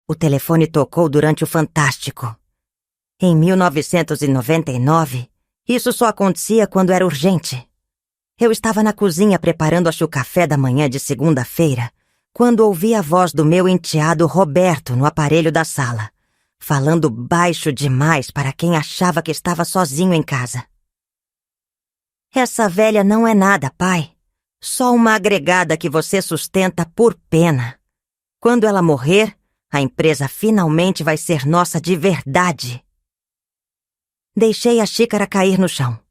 O telefone tocou durante o Fantástico. Em 1999, isso só acontecia quando era urgente. Eu estava na cozinha preparando o café da manhã de segunda-feira, quando ouvi a voz do meu enteado Roberto no aparelho da sala, falando baixo demais para quem achava que estava sozinho em casa. Essa velha não é nada, pai. Só uma agregada que você sustenta por pena. Quando ela morrer, a empresa finalmente vai ser nossa de verdade. Deixei a xícara cair no chão.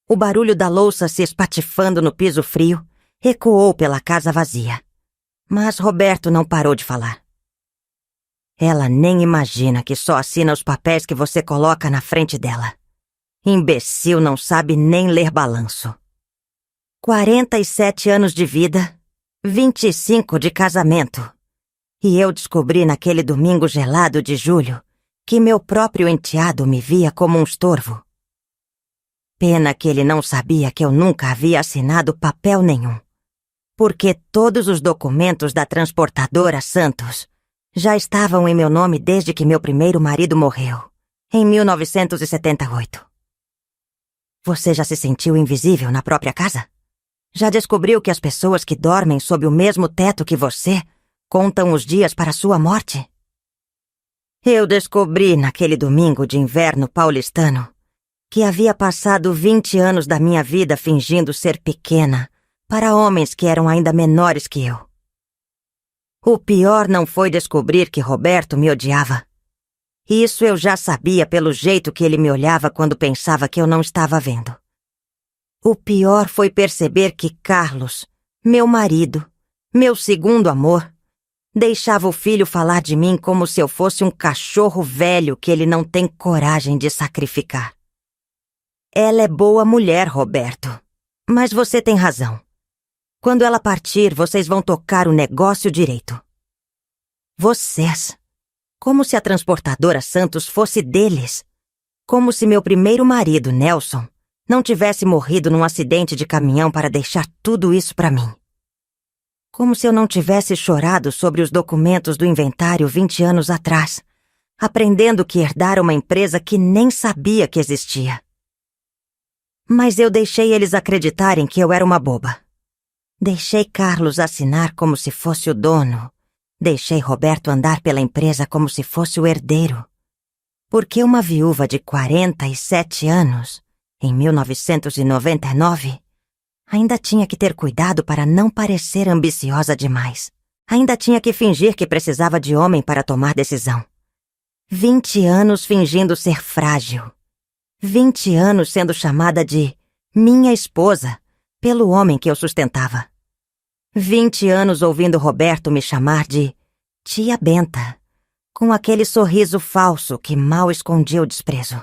O barulho da louça se espatifando no piso frio ecoou pela casa vazia. Mas Roberto não parou de falar. Ela nem imagina que só assina os papéis que você coloca na frente dela. Imbecil, não sabe nem ler balanço. 47 anos de vida, 25 de casamento. E eu descobri naquele domingo gelado de julho que meu próprio enteado me via como um estorvo. Pena que ele não sabia que eu nunca havia assinado papel nenhum. Porque todos os documentos da transportadora Santos já estavam em meu nome desde que meu primeiro marido morreu, em 1978. Você já se sentiu invisível na própria casa? Já descobriu que as pessoas que dormem sob o mesmo teto que você contam os dias para sua morte? Eu descobri naquele domingo de inverno paulistano que havia passado 20 anos da minha vida fingindo ser pequena para homens que eram ainda menores que eu. O pior não foi descobrir que Roberto me odiava. Isso eu já sabia pelo jeito que ele me olhava quando pensava que eu não estava vendo. O pior foi perceber que Carlos, meu marido, meu segundo amor, deixava o filho falar de mim como se eu fosse um cachorro velho que ele não tem coragem de sacrificar. Ela é boa mulher, Roberto. Mas você tem razão. Quando ela partir, vocês vão tocar o negócio direito. Vocês. Como se a transportadora Santos fosse deles. Como se meu primeiro marido, Nelson, não tivesse morrido num acidente de caminhão para deixar tudo isso para mim. Como se eu não tivesse chorado sobre os documentos do inventário 20 anos atrás, aprendendo que herdara uma empresa que nem sabia que existia. Mas eu deixei eles acreditarem que eu era uma boba. Deixei Carlos assinar como se fosse o dono. Deixei Roberto andar pela empresa como se fosse o herdeiro. Porque uma viúva de 47 anos, em 1999, ainda tinha que ter cuidado para não parecer ambiciosa demais. Ainda tinha que fingir que precisava de homem para tomar decisão. 20 anos fingindo ser frágil. 20 anos sendo chamada de minha esposa pelo homem que eu sustentava. 20 anos ouvindo Roberto me chamar de tia Benta, com aquele sorriso falso que mal escondia o desprezo.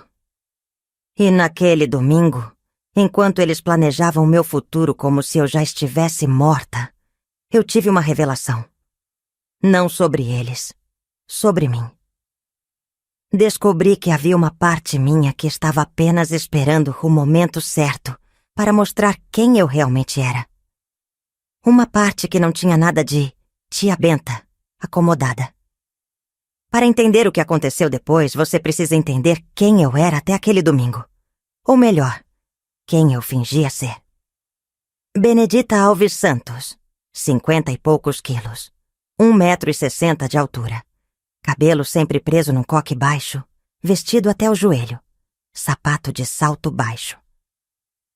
E naquele domingo, enquanto eles planejavam meu futuro como se eu já estivesse morta, eu tive uma revelação. Não sobre eles, sobre mim. Descobri que havia uma parte minha que estava apenas esperando o momento certo para mostrar quem eu realmente era. Uma parte que não tinha nada de tia Benta, acomodada. Para entender o que aconteceu depois, você precisa entender quem eu era até aquele domingo. Ou melhor, quem eu fingia ser. Benedita Alves Santos, 50 e poucos quilos, 1,60 m de altura. Cabelo sempre preso num coque baixo, vestido até o joelho, sapato de salto baixo.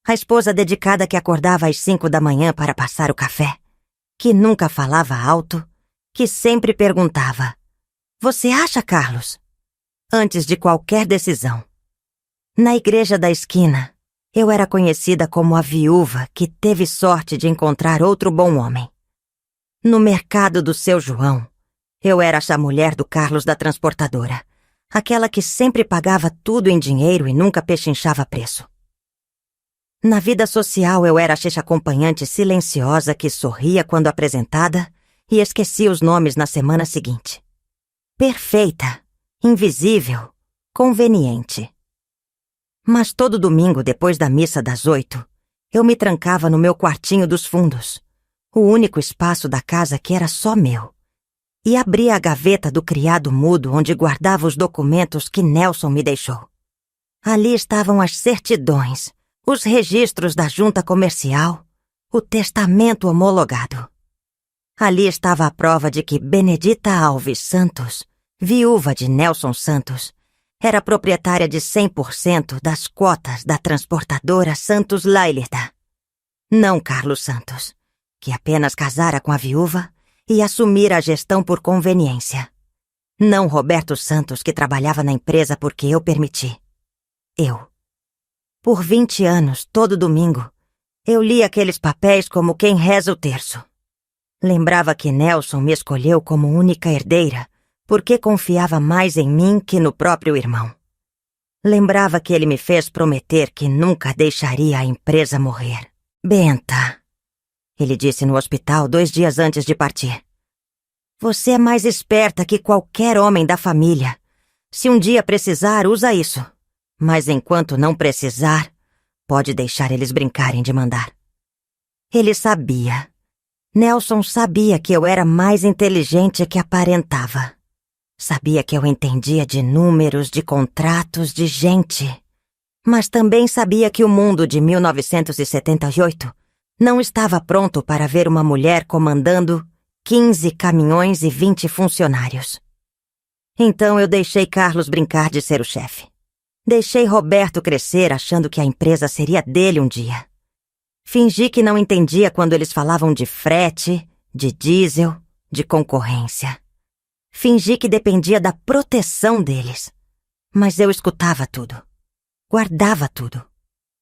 A esposa dedicada que acordava às 5 da manhã para passar o café, que nunca falava alto, que sempre perguntava: "Você acha, Carlos?" antes de qualquer decisão. Na igreja da esquina, eu era conhecida como a viúva que teve sorte de encontrar outro bom homem. No mercado do seu João, eu era essa mulher do Carlos da transportadora, aquela que sempre pagava tudo em dinheiro e nunca pechinchava preço. Na vida social, eu era a checha acompanhante silenciosa que sorria quando apresentada e esquecia os nomes na semana seguinte. Perfeita, invisível, conveniente. Mas todo domingo, depois da missa das 8, eu me trancava no meu quartinho dos fundos, o único espaço da casa que era só meu. e abri a gaveta do criado mudo onde guardava os documentos que Nelson me deixou. Ali estavam as certidões, os registros da junta comercial, o testamento homologado. Ali estava a prova de que Benedita Alves Santos, viúva de Nelson Santos, era proprietária de 100% das cotas da transportadora Santos Lailida. Não Carlos Santos, que apenas casara com a viúva e assumira a gestão por conveniência. Não Roberto Santos, que trabalhava na empresa porque eu permiti. Eu. Por 20 anos, todo domingo, eu li aqueles papéis como quem reza o terço. Lembrava que Nelson me escolheu como única herdeira porque confiava mais em mim que no próprio irmão. Lembrava que ele me fez prometer que nunca deixaria a empresa morrer. Benta, ele disse no hospital 2 dias antes de partir. Você é mais esperta que qualquer homem da família. Se um dia precisar, usa isso. Mas enquanto não precisar, pode deixar eles brincarem de mandar. Ele sabia. Nelson sabia que eu era mais inteligente que aparentava. Sabia que eu entendia de números, de contratos, de gente. Mas também sabia que o mundo de 1978 não estava pronto para ver uma mulher comandando 15 caminhões e 20 funcionários. Então eu deixei Carlos brincar de ser o chefe. Deixei Roberto crescer achando que a empresa seria dele um dia. Fingi que não entendia quando eles falavam de frete, de diesel, de concorrência. Fingi que dependia da proteção deles. Mas eu escutava tudo. Guardava tudo.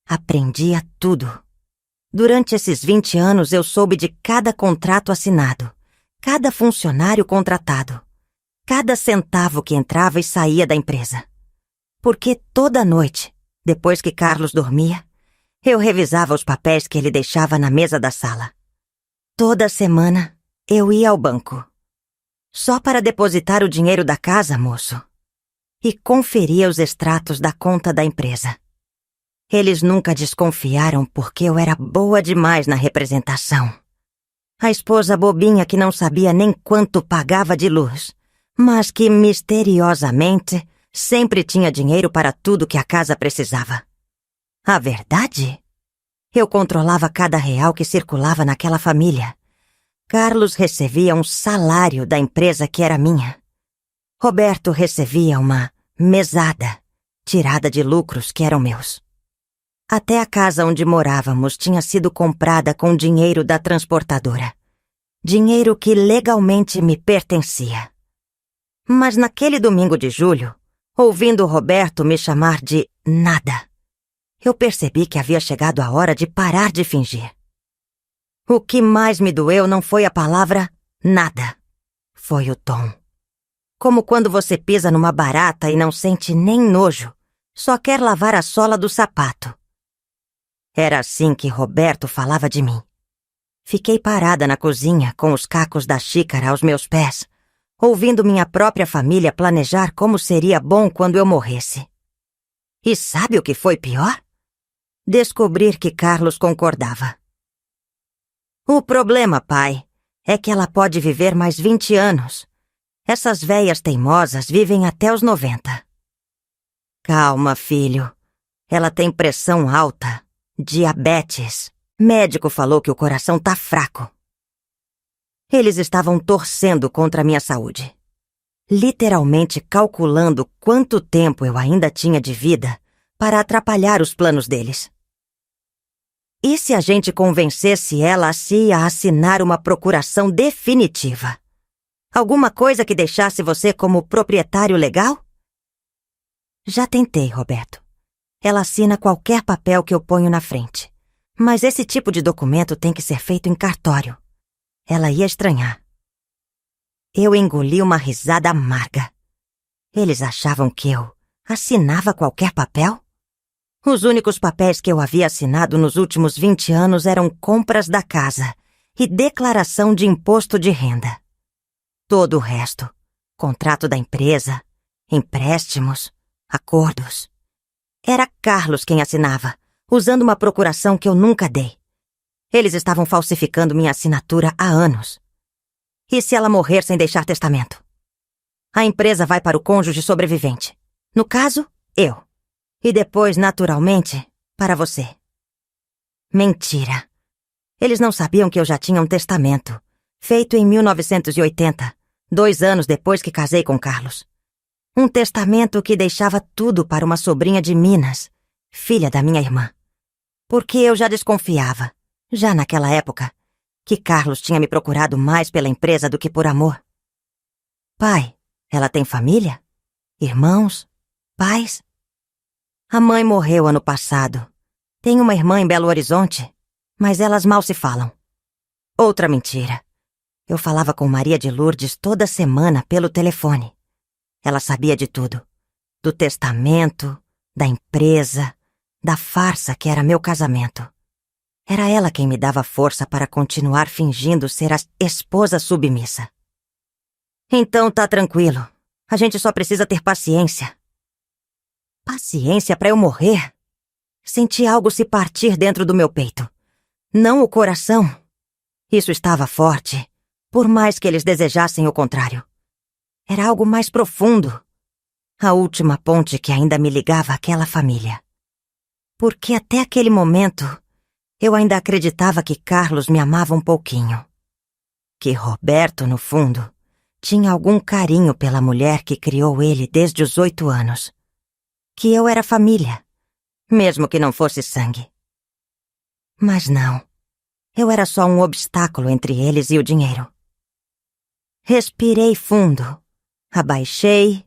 Aprendia tudo. Durante esses 20 anos eu soube de cada contrato assinado, cada funcionário contratado, cada centavo que entrava e saía da empresa. Porque toda noite, depois que Carlos dormia, eu revisava os papéis que ele deixava na mesa da sala. Toda semana eu ia ao banco. Só para depositar o dinheiro da casa, moço. E conferia os extratos da conta da empresa. Eles nunca desconfiaram porque eu era boa demais na representação. A esposa bobinha que não sabia nem quanto pagava de luz, mas que, misteriosamente, sempre tinha dinheiro para tudo que a casa precisava. A verdade? Eu controlava cada real que circulava naquela família. Carlos recebia um salário da empresa que era minha. Roberto recebia uma mesada, tirada de lucros que eram meus. Até a casa onde morávamos tinha sido comprada com dinheiro da transportadora. Dinheiro que legalmente me pertencia. Mas naquele domingo de julho, ouvindo Roberto me chamar de nada, eu percebi que havia chegado a hora de parar de fingir. O que mais me doeu não foi a palavra nada. Foi o tom. Como quando você pisa numa barata e não sente nem nojo, só quer lavar a sola do sapato. Era assim que Roberto falava de mim. Fiquei parada na cozinha com os cacos da xícara aos meus pés, ouvindo minha própria família planejar como seria bom quando eu morresse. E sabe o que foi pior? Descobrir que Carlos concordava. O problema, pai, é que ela pode viver mais 20 anos. Essas véias teimosas vivem até os 90. Calma, filho. Ela tem pressão alta, diabetes. Médico falou que o coração tá fraco. Eles estavam torcendo contra a minha saúde. Literalmente calculando quanto tempo eu ainda tinha de vida para atrapalhar os planos deles. E se a gente convencesse ela a assinar uma procuração definitiva? Alguma coisa que deixasse você como proprietário legal? Já tentei, Roberto. Ela assina qualquer papel que eu ponho na frente. Mas esse tipo de documento tem que ser feito em cartório. Ela ia estranhar. Eu engoli uma risada amarga. Eles achavam que eu assinava qualquer papel? Os únicos papéis que eu havia assinado nos últimos 20 anos eram compras da casa e declaração de imposto de renda. Todo o resto, contrato da empresa, empréstimos, acordos. Era Carlos quem assinava, usando uma procuração que eu nunca dei. Eles estavam falsificando minha assinatura há anos. E se ela morrer sem deixar testamento? A empresa vai para o cônjuge sobrevivente. No caso, eu. E depois, naturalmente, para você. Mentira. Eles não sabiam que eu já tinha um testamento, feito em 1980, 2 anos depois que casei com Carlos. Um testamento que deixava tudo para uma sobrinha de Minas, filha da minha irmã. Porque eu já desconfiava, já naquela época, que Carlos tinha me procurado mais pela empresa do que por amor. Pai, ela tem família? Irmãos? Pais? A mãe morreu ano passado. Tem uma irmã em Belo Horizonte, mas elas mal se falam. Outra mentira. Eu falava com Maria de Lourdes toda semana pelo telefone. Ela sabia de tudo. Do testamento, da empresa, da farsa que era meu casamento. Era ela quem me dava força para continuar fingindo ser a esposa submissa. Então tá tranquilo. A gente só precisa ter paciência. Paciência para eu morrer? Senti algo se partir dentro do meu peito. Não o coração. Isso estava forte, por mais que eles desejassem o contrário. Era algo mais profundo. A última ponte que ainda me ligava àquela família. Porque até aquele momento, eu ainda acreditava que Carlos me amava um pouquinho. Que Roberto, no fundo, tinha algum carinho pela mulher que criou ele desde os 8 anos. Que eu era família, mesmo que não fosse sangue. Mas não, eu era só um obstáculo entre eles e o dinheiro. Respirei fundo, abaixei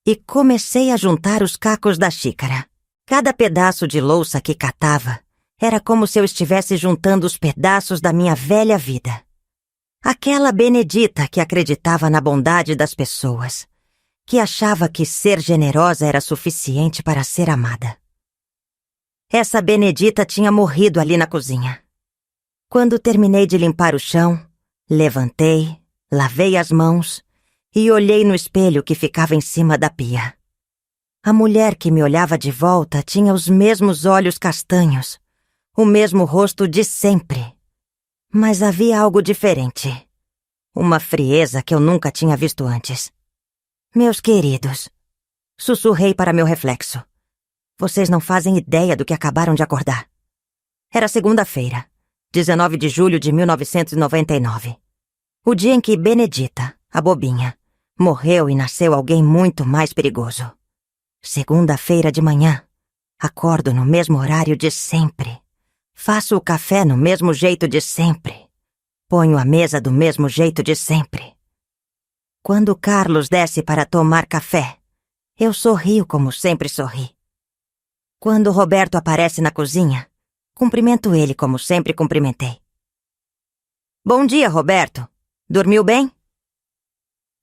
e comecei a juntar os cacos da xícara. Cada pedaço de louça que catava era como se eu estivesse juntando os pedaços da minha velha vida. Aquela Benedita que acreditava na bondade das pessoas, que achava que ser generosa era suficiente para ser amada. Essa Benedita tinha morrido ali na cozinha. Quando terminei de limpar o chão, levantei, lavei as mãos e olhei no espelho que ficava em cima da pia. A mulher que me olhava de volta tinha os mesmos olhos castanhos, o mesmo rosto de sempre. Mas havia algo diferente. Uma frieza que eu nunca tinha visto antes. Meus queridos, sussurrei para meu reflexo. Vocês não fazem ideia do que acabaram de acordar. Era segunda-feira, 19 de julho de 1999. O dia em que Benedita, a bobinha, morreu e nasceu alguém muito mais perigoso. Segunda-feira de manhã, acordo no mesmo horário de sempre. Faço o café no mesmo jeito de sempre. Ponho a mesa do mesmo jeito de sempre. Quando Carlos desce para tomar café, eu sorrio como sempre sorri. Quando Roberto aparece na cozinha, cumprimento ele como sempre cumprimentei. Bom dia, Roberto. Dormiu bem?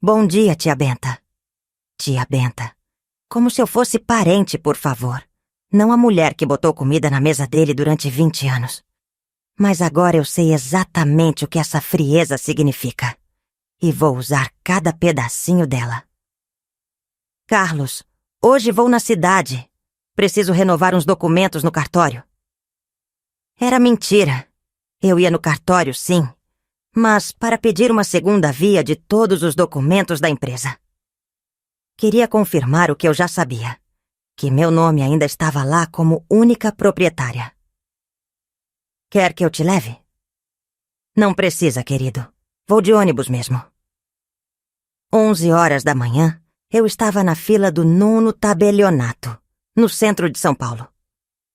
Bom dia, tia Benta. Tia Benta. Como se eu fosse parente, por favor. Não a mulher que botou comida na mesa dele durante 20 anos. Mas agora eu sei exatamente o que essa frieza significa. E vou usar cada pedacinho dela. Carlos, hoje vou na cidade. Preciso renovar uns documentos no cartório. Era mentira. Eu ia no cartório, sim. Mas para pedir uma segunda via de todos os documentos da empresa. Queria confirmar o que eu já sabia. Que meu nome ainda estava lá como única proprietária. Quer que eu te leve? Não precisa, querido. Vou de ônibus mesmo. 11 horas da manhã, eu estava na fila do 9º tabelionato, no centro de São Paulo.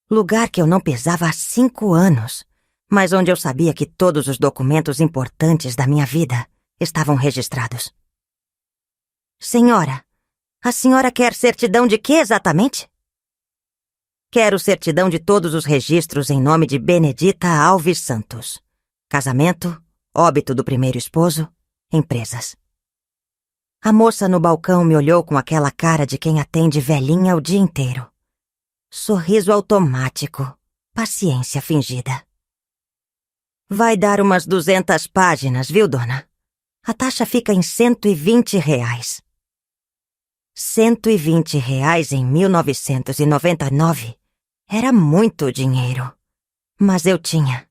Lugar que eu não pisava há 5 anos, mas onde eu sabia que todos os documentos importantes da minha vida estavam registrados. Senhora, a senhora quer certidão de quê exatamente? Quero certidão de todos os registros em nome de Benedita Alves Santos. Casamento, óbito do primeiro esposo, empresas. A moça no balcão me olhou com aquela cara de quem atende velhinha o dia inteiro. Sorriso automático, paciência fingida. Vai dar umas 200 páginas, viu, dona? A taxa fica em R$120. R$120 em 1999 era muito dinheiro. Mas eu tinha.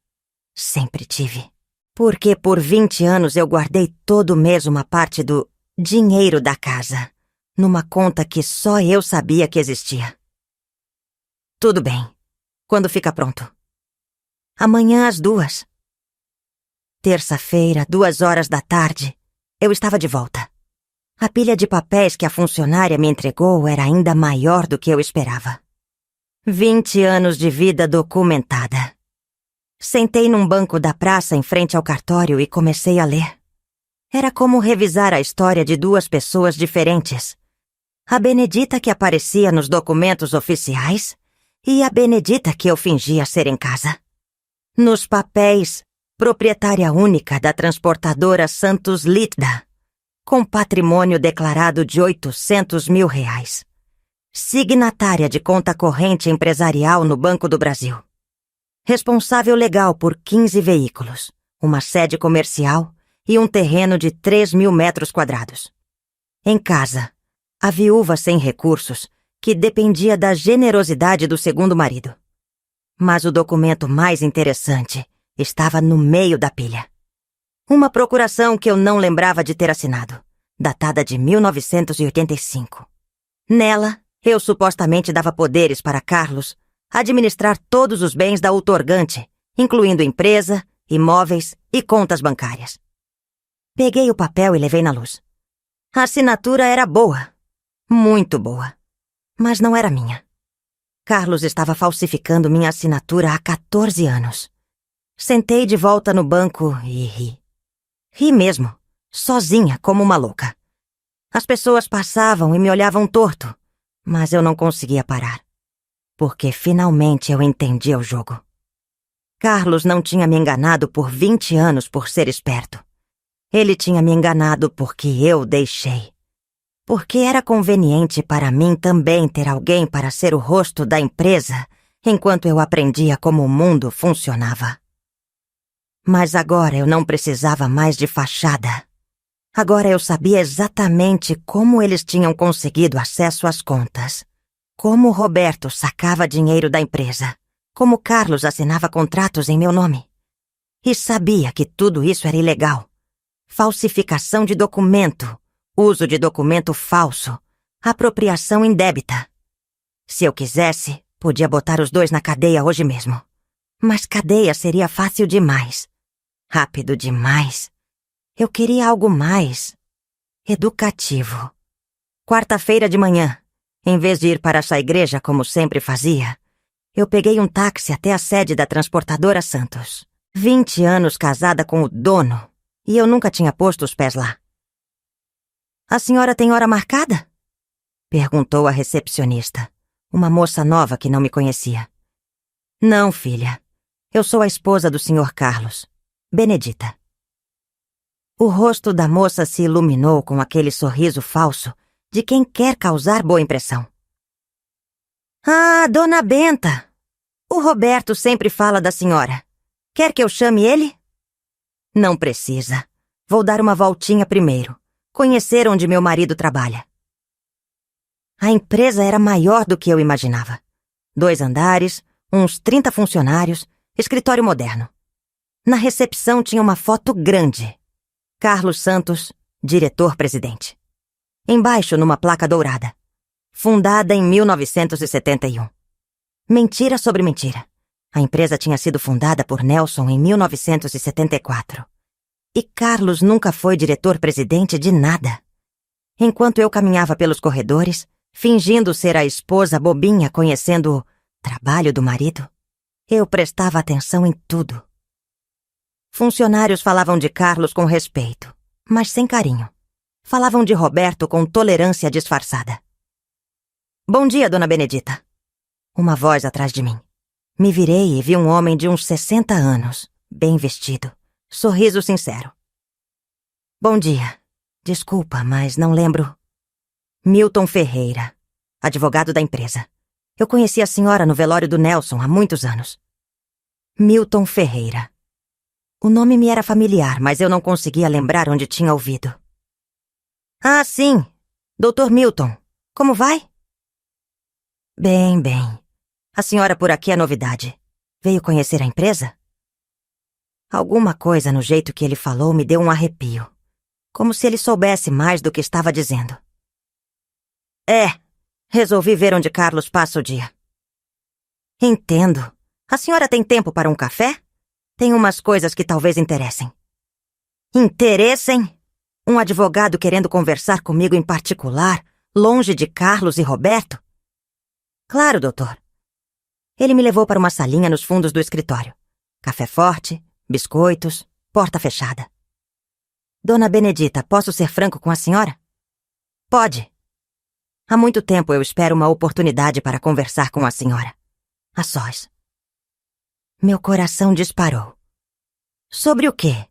Sempre tive. Porque por 20 anos eu guardei todo mês uma parte do dinheiro da casa, numa conta que só eu sabia que existia. Tudo bem. Quando fica pronto? Amanhã às 2. Terça-feira, 2 horas da tarde, eu estava de volta. A pilha de papéis que a funcionária me entregou era ainda maior do que eu esperava. 20 anos de vida documentada. Sentei num banco da praça em frente ao cartório e comecei a ler. Era como revisar a história de 2 pessoas diferentes. A Benedita que aparecia nos documentos oficiais e a Benedita que eu fingia ser em casa. Nos papéis, proprietária única da transportadora Santos Lítda, com patrimônio declarado de R$800 mil. Signatária de conta corrente empresarial no Banco do Brasil. Responsável legal por 15 veículos, uma sede comercial e um terreno de 3.000 metros quadrados. Em casa, a viúva sem recursos, que dependia da generosidade do segundo marido. Mas o documento mais interessante estava no meio da pilha. Uma procuração que eu não lembrava de ter assinado, datada de 1985. Nela, eu supostamente dava poderes para Carlos administrar todos os bens da outorgante, incluindo empresa, imóveis e contas bancárias. Peguei o papel e levei na luz. A assinatura era boa, muito boa, mas não era minha. Carlos estava falsificando minha assinatura há 14 anos. Sentei de volta no banco e ri. Ri mesmo, sozinha como uma louca. As pessoas passavam e me olhavam torto, mas eu não conseguia parar, porque finalmente eu entendia o jogo. Carlos não tinha me enganado por 20 anos por ser esperto. Ele tinha me enganado porque eu deixei. Porque era conveniente para mim também ter alguém para ser o rosto da empresa enquanto eu aprendia como o mundo funcionava. Mas agora eu não precisava mais de fachada. Agora eu sabia exatamente como eles tinham conseguido acesso às contas. Como Roberto sacava dinheiro da empresa. Como Carlos assinava contratos em meu nome. E sabia que tudo isso era ilegal. Falsificação de documento, uso de documento falso, apropriação indébita. Se eu quisesse, podia botar os 2 na cadeia hoje mesmo. Mas cadeia seria fácil demais. Rápido demais. Eu queria algo mais educativo. Quarta-feira de manhã, em vez de ir para essa igreja como sempre fazia, eu peguei um táxi até a sede da transportadora Santos. 20 anos casada com o dono, e eu nunca tinha posto os pés lá. A senhora tem hora marcada? Perguntou a recepcionista, uma moça nova que não me conhecia. Não, filha. Eu sou a esposa do Sr. Carlos, Benedita. O rosto da moça se iluminou com aquele sorriso falso de quem quer causar boa impressão. Ah, Dona Benta! O Roberto sempre fala da senhora. Quer que eu chame ele? Não precisa. Vou dar uma voltinha primeiro. Conhecer onde meu marido trabalha. A empresa era maior do que eu imaginava. 2 andares, uns 30 funcionários, escritório moderno. Na recepção tinha uma foto grande. Carlos Santos, diretor-presidente. Embaixo, numa placa dourada. Fundada em 1971. Mentira sobre mentira. A empresa tinha sido fundada por Nelson em 1974. E Carlos nunca foi diretor-presidente de nada. Enquanto eu caminhava pelos corredores, fingindo ser a esposa bobinha conhecendo o trabalho do marido, eu prestava atenção em tudo. Funcionários falavam de Carlos com respeito, mas sem carinho. Falavam de Roberto com tolerância disfarçada. Bom dia, Dona Benedita. Uma voz atrás de mim. Me virei e vi um homem de uns 60 anos, bem vestido, sorriso sincero. Bom dia. Desculpa, mas não lembro. Milton Ferreira, advogado da empresa. Eu conheci a senhora no velório do Nelson há muitos anos. Milton Ferreira. O nome me era familiar, mas eu não conseguia lembrar onde tinha ouvido. Ah, sim. Dr. Milton. Como vai? Bem, bem. A senhora por aqui é novidade. Veio conhecer a empresa? Alguma coisa no jeito que ele falou me deu um arrepio, como se ele soubesse mais do que estava dizendo. Resolvi ver onde Carlos passa o dia. Entendo. A senhora tem tempo para um café? Tem umas coisas que talvez interessem. Interessem? Um advogado querendo conversar comigo em particular, longe de Carlos e Roberto? Claro, doutor. Ele me levou para uma salinha nos fundos do escritório. Café forte, biscoitos, porta fechada. Dona Benedita, posso ser franco com a senhora? Pode. Há muito tempo eu espero uma oportunidade para conversar com a senhora. A sós. Meu coração disparou. Sobre o quê?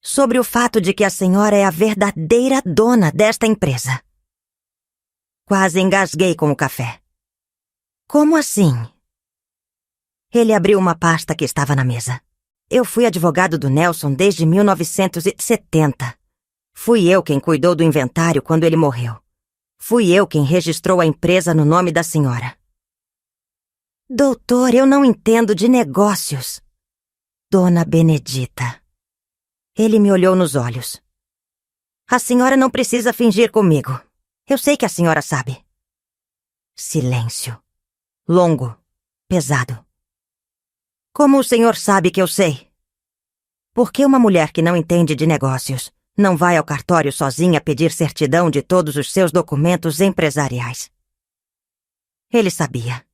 Sobre o fato de que a senhora é a verdadeira dona desta empresa. Quase engasguei com o café. Como assim? Ele abriu uma pasta que estava na mesa. Eu fui advogado do Nelson desde 1970. Fui eu quem cuidou do inventário quando ele morreu. Fui eu quem registrou a empresa no nome da senhora. Doutor, eu não entendo de negócios. Dona Benedita. Ele me olhou nos olhos. A senhora não precisa fingir comigo. Eu sei que a senhora sabe. Silêncio. Longo. Pesado. Como o senhor sabe que eu sei? Porque uma mulher que não entende de negócios não vai ao cartório sozinha pedir certidão de todos os seus documentos empresariais. Ele sabia.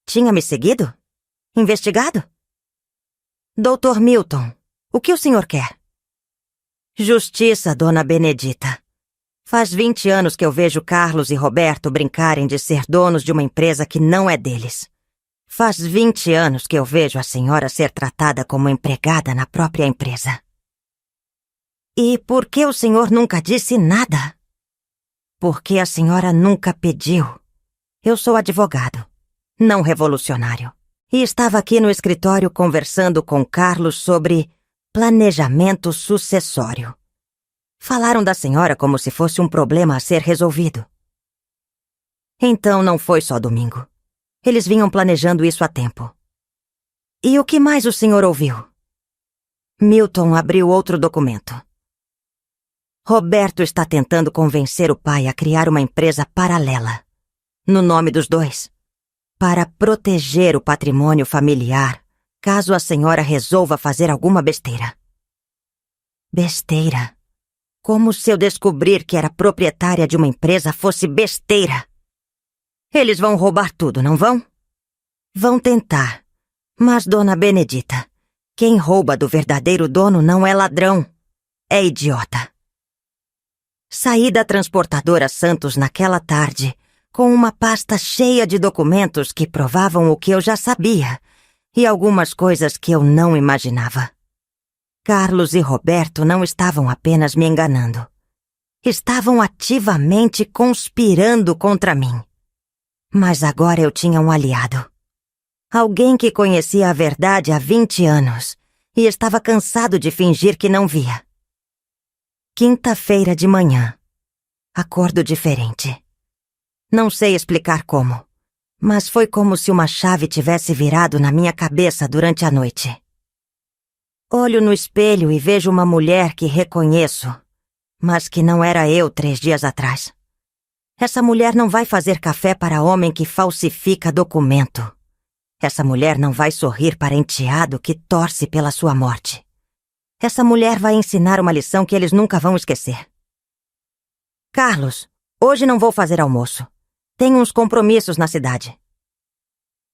Tinha me seguido? Investigado? Doutor Milton, o que o senhor quer? Justiça, dona Benedita. Faz 20 anos que eu vejo Carlos e Roberto brincarem de ser donos de uma empresa que não é deles. Faz 20 anos que eu vejo a senhora ser tratada como empregada na própria empresa. E por que o senhor nunca disse nada? Porque a senhora nunca pediu. Eu sou advogado, não revolucionário. E estava aqui no escritório conversando com Carlos sobre planejamento sucessório. Falaram da senhora como se fosse um problema a ser resolvido. Então não foi só domingo. Eles vinham planejando isso há tempo. E o que mais o senhor ouviu? Milton abriu outro documento. Roberto está tentando convencer o pai a criar uma empresa paralela, no nome dos dois, para proteger o patrimônio familiar, caso a senhora resolva fazer alguma besteira. Besteira? Como se eu descobrir que era proprietária de uma empresa fosse besteira? Eles vão roubar tudo, não vão? Vão tentar. Mas, dona Benedita, quem rouba do verdadeiro dono não é ladrão, é idiota. Saí da transportadora Santos naquela tarde com uma pasta cheia de documentos que provavam o que eu já sabia e algumas coisas que eu não imaginava. Carlos e Roberto não estavam apenas me enganando. Estavam ativamente conspirando contra mim. Mas agora eu tinha um aliado. Alguém que conhecia a verdade há 20 anos e estava cansado de fingir que não via. Quinta-feira de manhã. Acordo diferente. Não sei explicar como, mas foi como se uma chave tivesse virado na minha cabeça durante a noite. Olho no espelho e vejo uma mulher que reconheço, mas que não era eu 3 dias atrás. Essa mulher não vai fazer café para homem que falsifica documento. Essa mulher não vai sorrir para enteado que torce pela sua morte. Essa mulher vai ensinar uma lição que eles nunca vão esquecer. Carlos, hoje não vou fazer almoço. Tenho uns compromissos na cidade.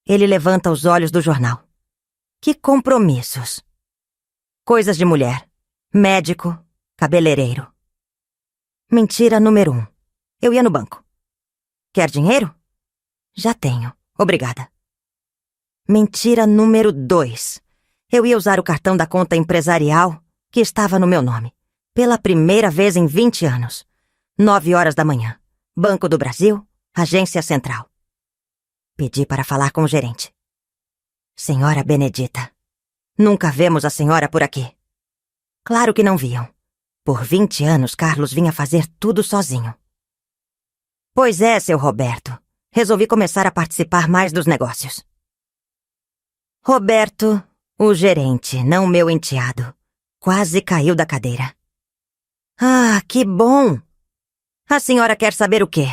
Ele levanta os olhos do jornal. Que compromissos? Coisas de mulher. Médico, cabeleireiro. Mentira número 1. Eu ia no banco. Quer dinheiro? Já tenho, obrigada. Mentira número 2. Eu ia usar o cartão da conta empresarial que estava no meu nome, pela primeira vez em 20 anos. 9 horas da manhã. Banco do Brasil, Agência Central. Pedi para falar com o gerente. Senhora Benedita, nunca vemos a senhora por aqui. Claro que não viam. Por 20 anos, Carlos vinha fazer tudo sozinho. Pois é, seu Roberto. Resolvi começar a participar mais dos negócios. Roberto O gerente, não meu enteado, quase caiu da cadeira. Ah, que bom! A senhora quer saber o quê?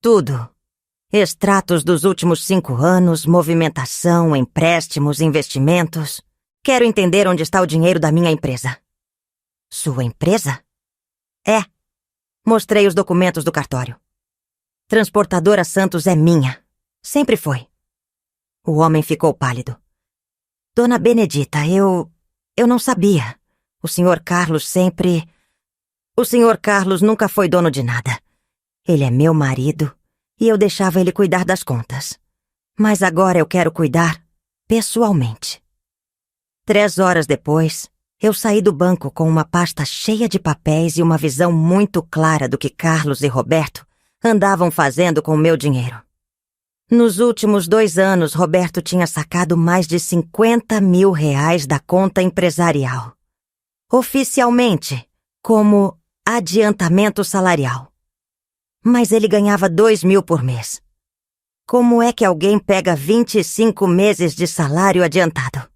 Tudo. Extratos dos últimos 5 anos, movimentação, empréstimos, investimentos. Quero entender onde está o dinheiro da minha empresa. Sua empresa? É. Mostrei os documentos do cartório. Transportadora Santos é minha. Sempre foi. O homem ficou pálido. Dona Benedita, eu não sabia. O Sr. Carlos sempre... O Sr. Carlos nunca foi dono de nada. Ele é meu marido e eu deixava ele cuidar das contas. Mas agora eu quero cuidar pessoalmente. 3 horas depois, eu saí do banco com uma pasta cheia de papéis e uma visão muito clara do que Carlos e Roberto andavam fazendo com o meu dinheiro. Nos últimos 2 anos, Roberto tinha sacado mais de 50 mil reais da conta empresarial. Oficialmente, como adiantamento salarial. Mas ele ganhava 2 mil por mês. Como é que alguém pega 25 meses de salário adiantado?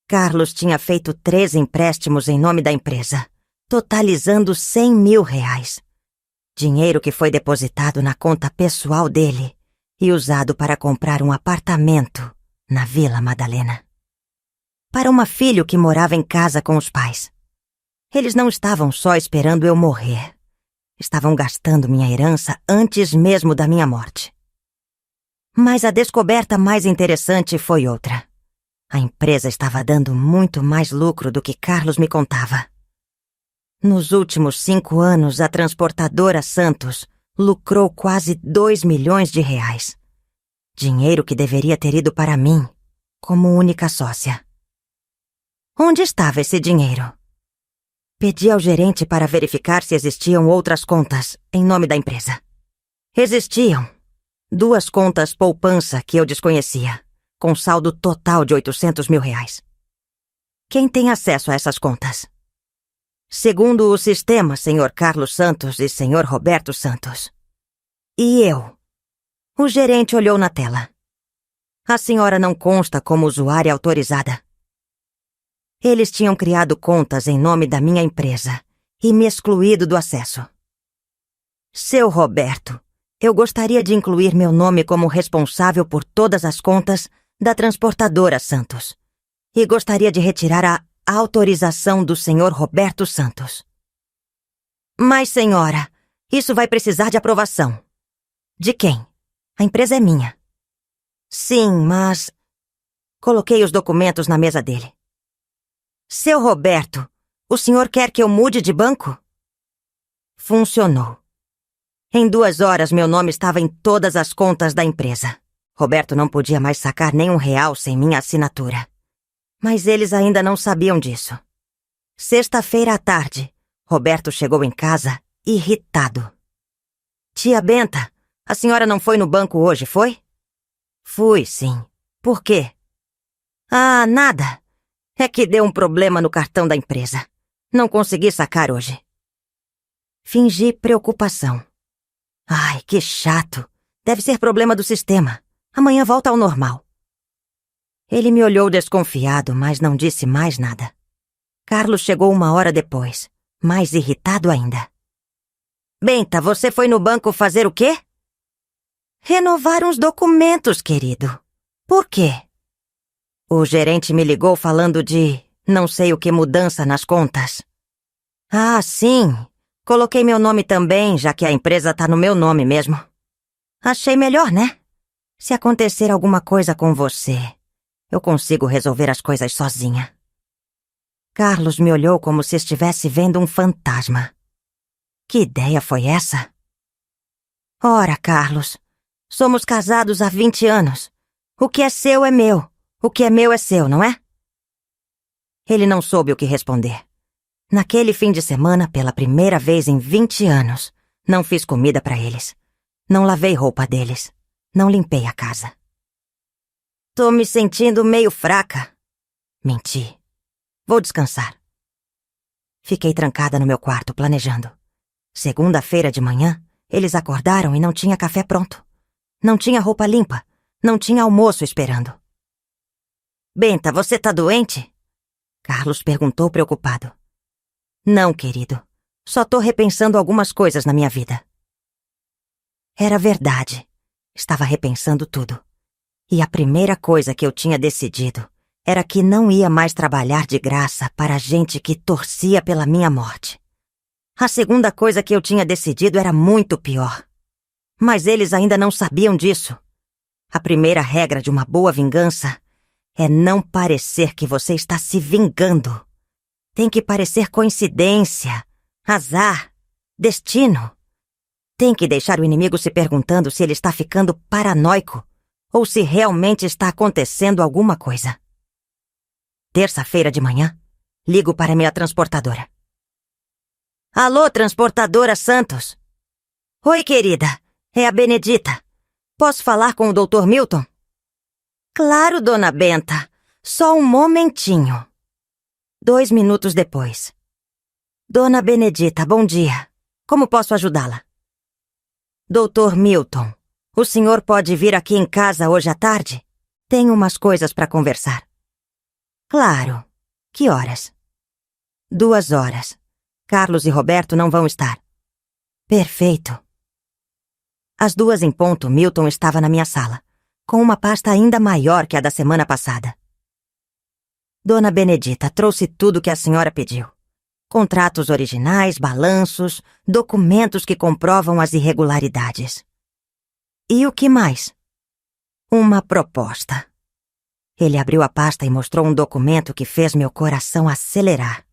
Carlos tinha feito 3 empréstimos em nome da empresa, totalizando 100 mil reais. Dinheiro que foi depositado na conta pessoal dele e usado para comprar um apartamento na Vila Madalena. Para uma filha que morava em casa com os pais. Eles não estavam só esperando eu morrer. Estavam gastando minha herança antes mesmo da minha morte. Mas a descoberta mais interessante foi outra. A empresa estava dando muito mais lucro do que Carlos me contava. Nos últimos 5 anos, a transportadora Santos lucrou quase 2 milhões de reais. Dinheiro que deveria ter ido para mim, como única sócia. Onde estava esse dinheiro? Pedi ao gerente para verificar se existiam outras contas em nome da empresa. Existiam. 2 contas poupança que eu desconhecia, com saldo total de 800 mil reais. Quem tem acesso a essas contas? Segundo o sistema, Sr. Carlos Santos e Sr. Roberto Santos. E eu? O gerente olhou na tela. A senhora não consta como usuária autorizada. Eles tinham criado contas em nome da minha empresa e me excluído do acesso. Seu Roberto, eu gostaria de incluir meu nome como responsável por todas as contas da transportadora Santos. E gostaria de retirar a autorização do Sr. Roberto Santos. Mas, senhora, isso vai precisar de aprovação. De quem? A empresa é minha. Sim, mas... Coloquei os documentos na mesa dele. Seu Roberto, o senhor quer que eu mude de banco? Funcionou. Em 2 horas, meu nome estava em todas as contas da empresa. Roberto não podia mais sacar nem R$1 sem minha assinatura. Mas eles ainda não sabiam disso. Sexta-feira à tarde, Roberto chegou em casa, irritado. Tia Benta, a senhora não foi no banco hoje, foi? Fui, sim. Por quê? Ah, nada. É que deu um problema no cartão da empresa. Não consegui sacar hoje. Fingi preocupação. Ai, que chato. Deve ser problema do sistema. Amanhã volta ao normal. Ele me olhou desconfiado, mas não disse mais nada. Carlos chegou 1 hora depois, mais irritado ainda. Benta, você foi no banco fazer o quê? Renovar uns documentos, querido. Por quê? O gerente me ligou falando de não sei o que mudança nas contas. Ah, sim. Coloquei meu nome também, já que a empresa tá no meu nome mesmo. Achei melhor, né? Se acontecer alguma coisa com você, eu consigo resolver as coisas sozinha. Carlos me olhou como se estivesse vendo um fantasma. Que ideia foi essa? Ora, Carlos, somos casados há 20 anos. O que é seu é meu. O que é meu é seu, não é? Ele não soube o que responder. Naquele fim de semana, pela primeira vez em 20 anos, não fiz comida para eles. Não lavei roupa deles. Não limpei a casa. Tô me sentindo meio fraca. Menti. Vou descansar. Fiquei trancada no meu quarto, planejando. Segunda-feira de manhã, eles acordaram e não tinha café pronto. Não tinha roupa limpa. Não tinha almoço esperando. Benta, você tá doente? Carlos perguntou preocupado. Não, querido. Só tô repensando algumas coisas na minha vida. Era verdade. Estava repensando tudo. E a primeira coisa que eu tinha decidido era que não ia mais trabalhar de graça para gente que torcia pela minha morte. A segunda coisa que eu tinha decidido era muito pior. Mas eles ainda não sabiam disso. A primeira regra de uma boa vingança é não parecer que você está se vingando. Tem que parecer coincidência, azar, destino. Tem que deixar o inimigo se perguntando se ele está ficando paranoico ou se realmente está acontecendo alguma coisa. Terça-feira de manhã, ligo para minha transportadora. Alô, transportadora Santos? Oi, querida. É a Benedita. Posso falar com o Dr. Milton? Claro, dona Benta. Só um momentinho. 2 minutos depois. Dona Benedita, bom dia. Como posso ajudá-la? Dr. Milton, o senhor pode vir aqui em casa hoje à tarde? Tenho umas coisas para conversar. Claro. Que horas? 2 horas. Carlos e Roberto não vão estar. Perfeito. Às 2 em ponto, Milton estava na minha sala, com uma pasta ainda maior que a da semana passada. Dona Benedita, trouxe tudo que a senhora pediu. Contratos originais, balanços, documentos que comprovam as irregularidades. E o que mais? Uma proposta. Ele abriu a pasta e mostrou um documento que fez meu coração acelerar.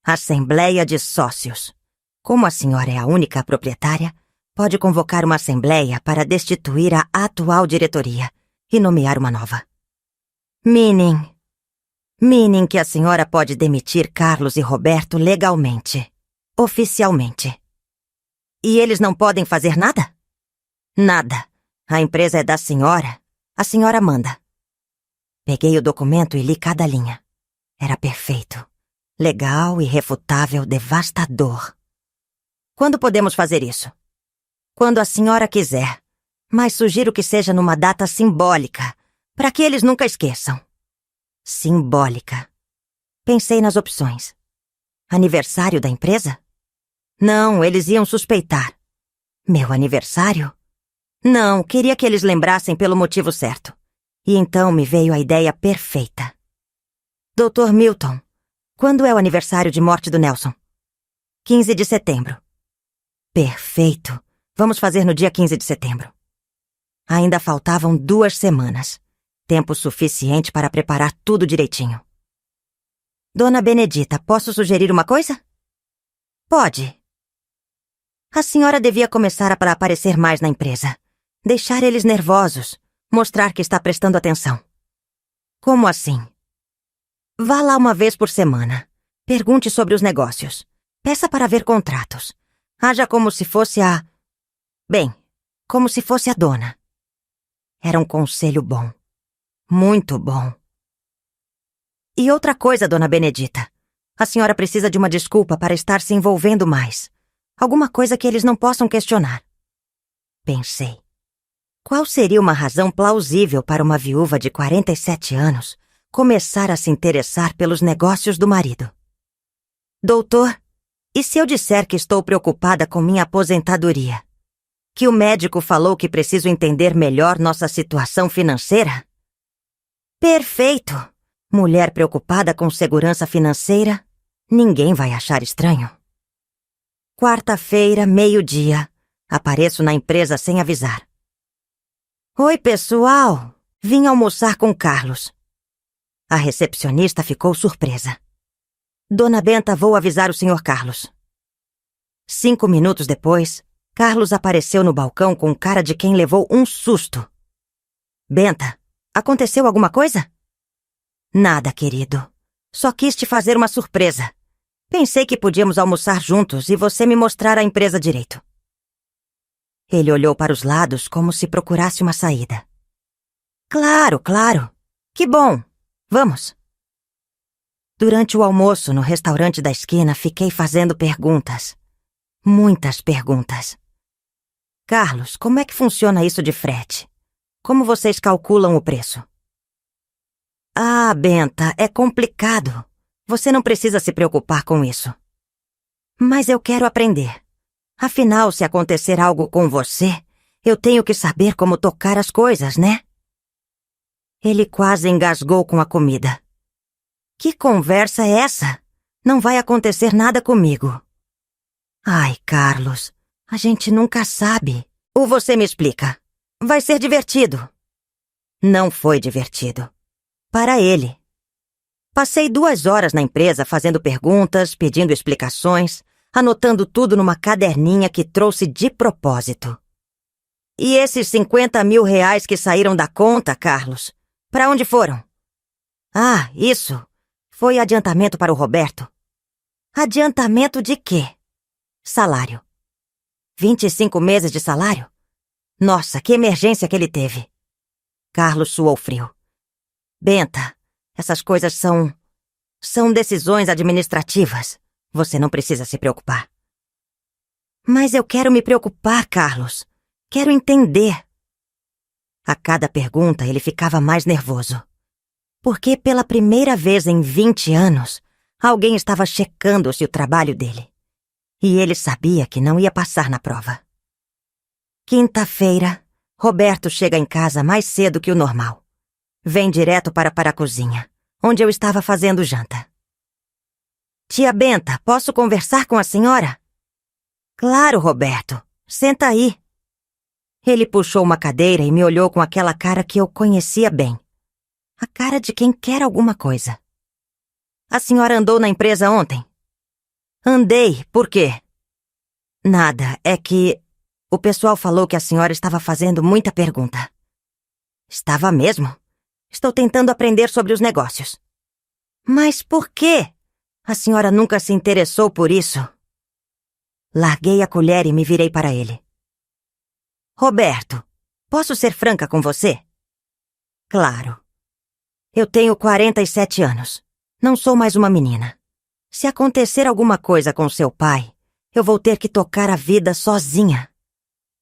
Assembleia de Sócios. Como a senhora é a única proprietária, pode convocar uma assembleia para destituir a atual diretoria e nomear uma nova. Meaning que a senhora pode demitir Carlos e Roberto legalmente, oficialmente. E eles não podem fazer nada? Nada. A empresa é da senhora. A senhora manda. Peguei o documento e li cada linha. Era perfeito. Legal, irrefutável, devastador. Quando podemos fazer isso? Quando a senhora quiser. Mas sugiro que seja numa data simbólica, para que eles nunca esqueçam. Simbólica. Pensei nas opções. Aniversário da empresa? Não, eles iam suspeitar. Meu aniversário? Não, queria que eles lembrassem pelo motivo certo. E então me veio a ideia perfeita. Dr. Milton, quando é o aniversário de morte do Nelson? 15 de setembro. Perfeito. Vamos fazer no dia 15 de setembro. Ainda faltavam 2 semanas. Tempo suficiente para preparar tudo direitinho. Dona Benedita, posso sugerir uma coisa? Pode. A senhora devia começar a aparecer mais na empresa. Deixar eles nervosos. Mostrar que está prestando atenção. Como assim? Vá lá uma vez por semana. Pergunte sobre os negócios. Peça para ver contratos. Haja como se fosse como se fosse a dona. Era um conselho bom. Muito bom. E outra coisa, dona Benedita. A senhora precisa de uma desculpa para estar se envolvendo mais. Alguma coisa que eles não possam questionar. Pensei. Qual seria uma razão plausível para uma viúva de 47 anos começar a se interessar pelos negócios do marido? Doutor, e se eu disser que estou preocupada com minha aposentadoria? Que o médico falou que preciso entender melhor nossa situação financeira? Perfeito! Mulher preocupada com segurança financeira, ninguém vai achar estranho. Quarta-feira, 12:00. Apareço na empresa sem avisar. Oi, pessoal! Vim almoçar com Carlos. A recepcionista ficou surpresa. Dona Benta, vou avisar o Sr. Carlos. 5 minutos depois, Carlos apareceu no balcão com cara de quem levou um susto. Benta, aconteceu alguma coisa? Nada, querido. Só quis te fazer uma surpresa. Pensei que podíamos almoçar juntos e você me mostrar a empresa direito. Ele olhou para os lados como se procurasse uma saída. Claro, claro. Que bom. Vamos. Durante o almoço no restaurante da esquina, fiquei fazendo perguntas. Muitas perguntas. Carlos, como é que funciona isso de frete? Como vocês calculam o preço? Ah, Benta, é complicado. Você não precisa se preocupar com isso. Mas eu quero aprender. Afinal, se acontecer algo com você, eu tenho que saber como tocar as coisas, né? Ele quase engasgou com a comida. Que conversa é essa? Não vai acontecer nada comigo. Ai, Carlos, a gente nunca sabe. Ou você me explica. Vai ser divertido. Não foi divertido. Para ele. Passei 2 horas na empresa fazendo perguntas, pedindo explicações, anotando tudo numa caderninha que trouxe de propósito. E esses 50 mil reais que saíram da conta, Carlos? Para onde foram? Ah, isso. Foi adiantamento para o Roberto. Adiantamento de quê? Salário. 25 meses de salário? Nossa, que emergência que ele teve. Carlos suou frio. Benta, essas coisas são decisões administrativas. Você não precisa se preocupar. Mas eu quero me preocupar, Carlos. Quero entender. A cada pergunta ele ficava mais nervoso. Porque pela primeira vez em 20 anos, alguém estava checando se o trabalho dele. E ele sabia que não ia passar na prova. Quinta-feira, Roberto chega em casa mais cedo que o normal. Vem direto para a cozinha, onde eu estava fazendo janta. Tia Benta, posso conversar com a senhora? Claro, Roberto. Senta aí. Ele puxou uma cadeira e me olhou com aquela cara que eu conhecia bem. A cara de quem quer alguma coisa. A senhora andou na empresa ontem? Andei, por quê? Nada, é que o pessoal falou que a senhora estava fazendo muita pergunta. Estava mesmo? Estou tentando aprender sobre os negócios. Mas por quê? A senhora nunca se interessou por isso? Larguei a colher e me virei para ele. Roberto, posso ser franca com você? Claro. Eu tenho 47 anos. Não sou mais uma menina. Se acontecer alguma coisa com seu pai, eu vou ter que tocar a vida sozinha.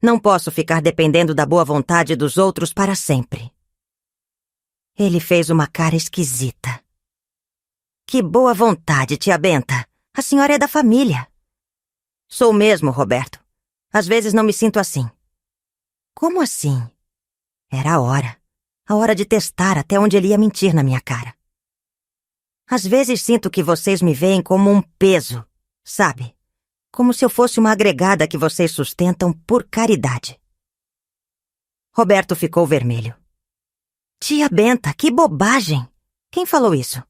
Não posso ficar dependendo da boa vontade dos outros para sempre. Ele fez uma cara esquisita. Que boa vontade, tia Benta. A senhora é da família. Sou mesmo, Roberto. Às vezes não me sinto assim. Como assim? Era a hora. A hora de testar até onde ele ia mentir na minha cara. Às vezes sinto que vocês me veem como um peso, sabe? Como se eu fosse uma agregada que vocês sustentam por caridade. Roberto ficou vermelho. Tia Benta, que bobagem! Quem falou isso?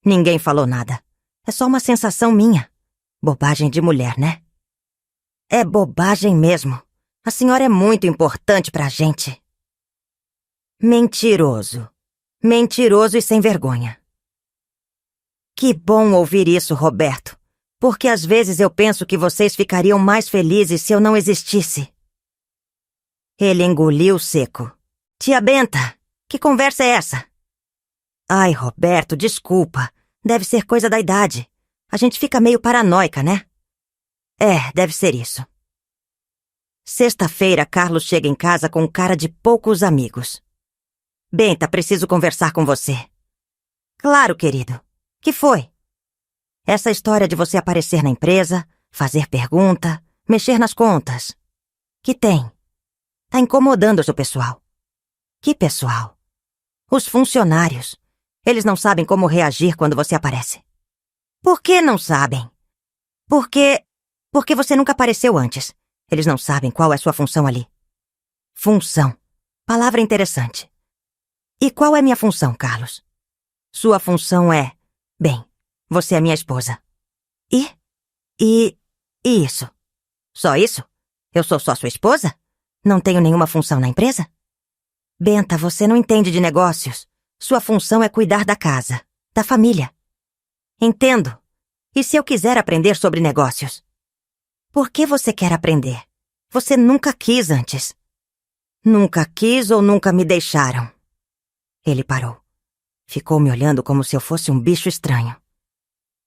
Ninguém falou nada. É só uma sensação minha. Bobagem de mulher, né? É bobagem mesmo. A senhora é muito importante pra gente. Mentiroso. Mentiroso e sem vergonha. Que bom ouvir isso, Roberto. Porque às vezes eu penso que vocês ficariam mais felizes se eu não existisse. Ele engoliu seco. Tia Benta, que conversa é essa? Ai, Roberto, desculpa. Deve ser coisa da idade. A gente fica meio paranoica, né? É, deve ser isso. Sexta-feira, Carlos chega em casa com cara de poucos amigos. Benta, preciso conversar com você. Claro, querido. Que foi? Essa história de você aparecer na empresa, fazer pergunta, mexer nas contas. Que tem? Tá incomodando o seu pessoal. Que pessoal? Os funcionários. Eles não sabem como reagir quando você aparece. Por que não sabem? Porque você nunca apareceu antes. Eles não sabem qual é sua função ali. Função. Palavra interessante. E qual é minha função, Carlos? Sua função é... Bem, você é minha esposa. E isso? Só isso? Eu sou só sua esposa? Não tenho nenhuma função na empresa? Benta, você não entende de negócios. Sua função é cuidar da casa, da família. Entendo. E se eu quiser aprender sobre negócios? Por que você quer aprender? Você nunca quis antes. Nunca quis ou nunca me deixaram? Ele parou. Ficou me olhando como se eu fosse um bicho estranho.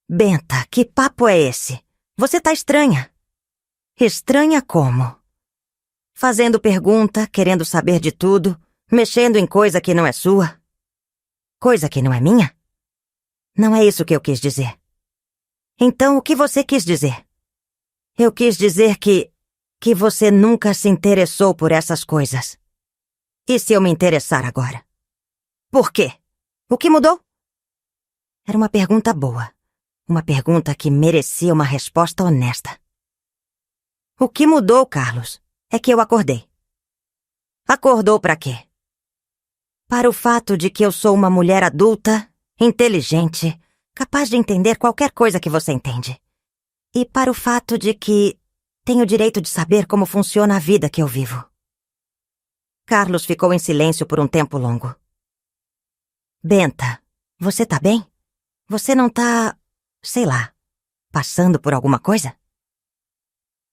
Benta, que papo é esse? Você tá estranha. Estranha como? Fazendo pergunta, querendo saber de tudo, mexendo em coisa que não é sua. Coisa que não é minha? Não é isso que eu quis dizer. Então, o que você quis dizer? Eu quis dizer que você nunca se interessou por essas coisas. E se eu me interessar agora? Por quê? O que mudou? Era uma pergunta boa. Uma pergunta que merecia uma resposta honesta. O que mudou, Carlos, é que eu acordei. Acordou para quê? Para o fato de que eu sou uma mulher adulta, inteligente, capaz de entender qualquer coisa que você entende. E para o fato de que tenho o direito de saber como funciona a vida que eu vivo. Carlos ficou em silêncio por um tempo longo. Benta, você tá bem? Você não tá, sei lá, passando por alguma coisa?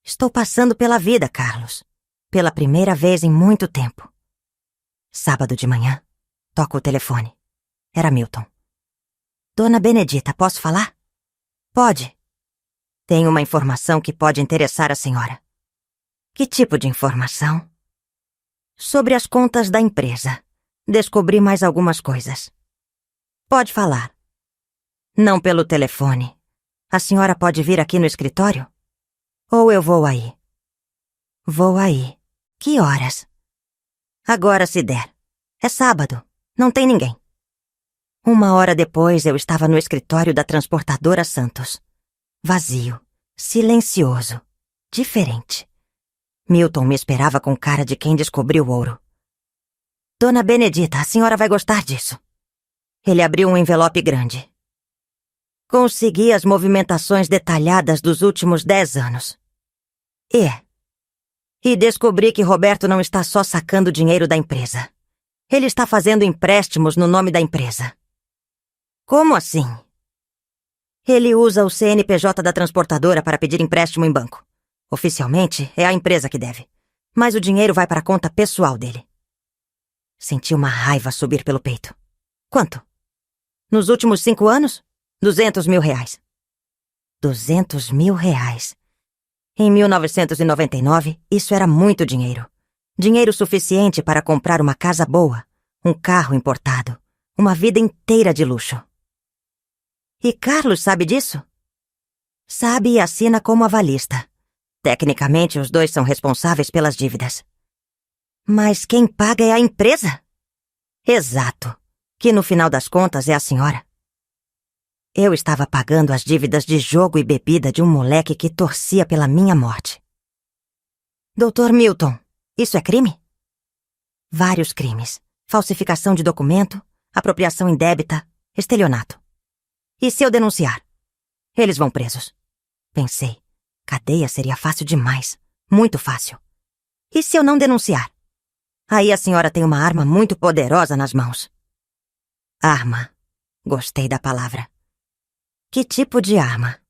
Estou passando pela vida, Carlos. Pela primeira vez em muito tempo. Sábado de manhã, toco o telefone. Era Milton. Dona Benedita, posso falar? Pode. Tenho uma informação que pode interessar a senhora. Que tipo de informação? Sobre as contas da empresa. Descobri mais algumas coisas. Pode falar. Não pelo telefone. A senhora pode vir aqui no escritório? Ou eu vou aí? Vou aí. Que horas? Agora se der. É sábado. Não tem ninguém. 1 hora depois eu estava no escritório da transportadora Santos. Vazio. Silencioso. Diferente. Milton me esperava com cara de quem descobriu o ouro. Dona Benedita, a senhora vai gostar disso. Ele abriu um envelope grande. Consegui as movimentações detalhadas dos últimos 10 anos. E descobri que Roberto não está só sacando dinheiro da empresa. Ele está fazendo empréstimos no nome da empresa. Como assim? Ele usa o CNPJ da transportadora para pedir empréstimo em banco. Oficialmente, é a empresa que deve. Mas o dinheiro vai para a conta pessoal dele. Senti uma raiva subir pelo peito. Quanto? Nos últimos 5 anos? 200 mil reais. 200 mil reais. Em 1999, isso era muito dinheiro. Dinheiro suficiente para comprar uma casa boa, um carro importado, uma vida inteira de luxo. E Carlos sabe disso? Sabe e assina como avalista. Tecnicamente, os dois são responsáveis pelas dívidas. Mas quem paga é a empresa? Exato. Que no final das contas é a senhora. Eu estava pagando as dívidas de jogo e bebida de um moleque que torcia pela minha morte. Doutor Milton, isso é crime? Vários crimes. Falsificação de documento, apropriação indébita, estelionato. E se eu denunciar? Eles vão presos. Pensei, cadeia seria fácil demais. Muito fácil. E se eu não denunciar? Aí a senhora tem uma arma muito poderosa nas mãos. Arma. Gostei da palavra. Que tipo de arma?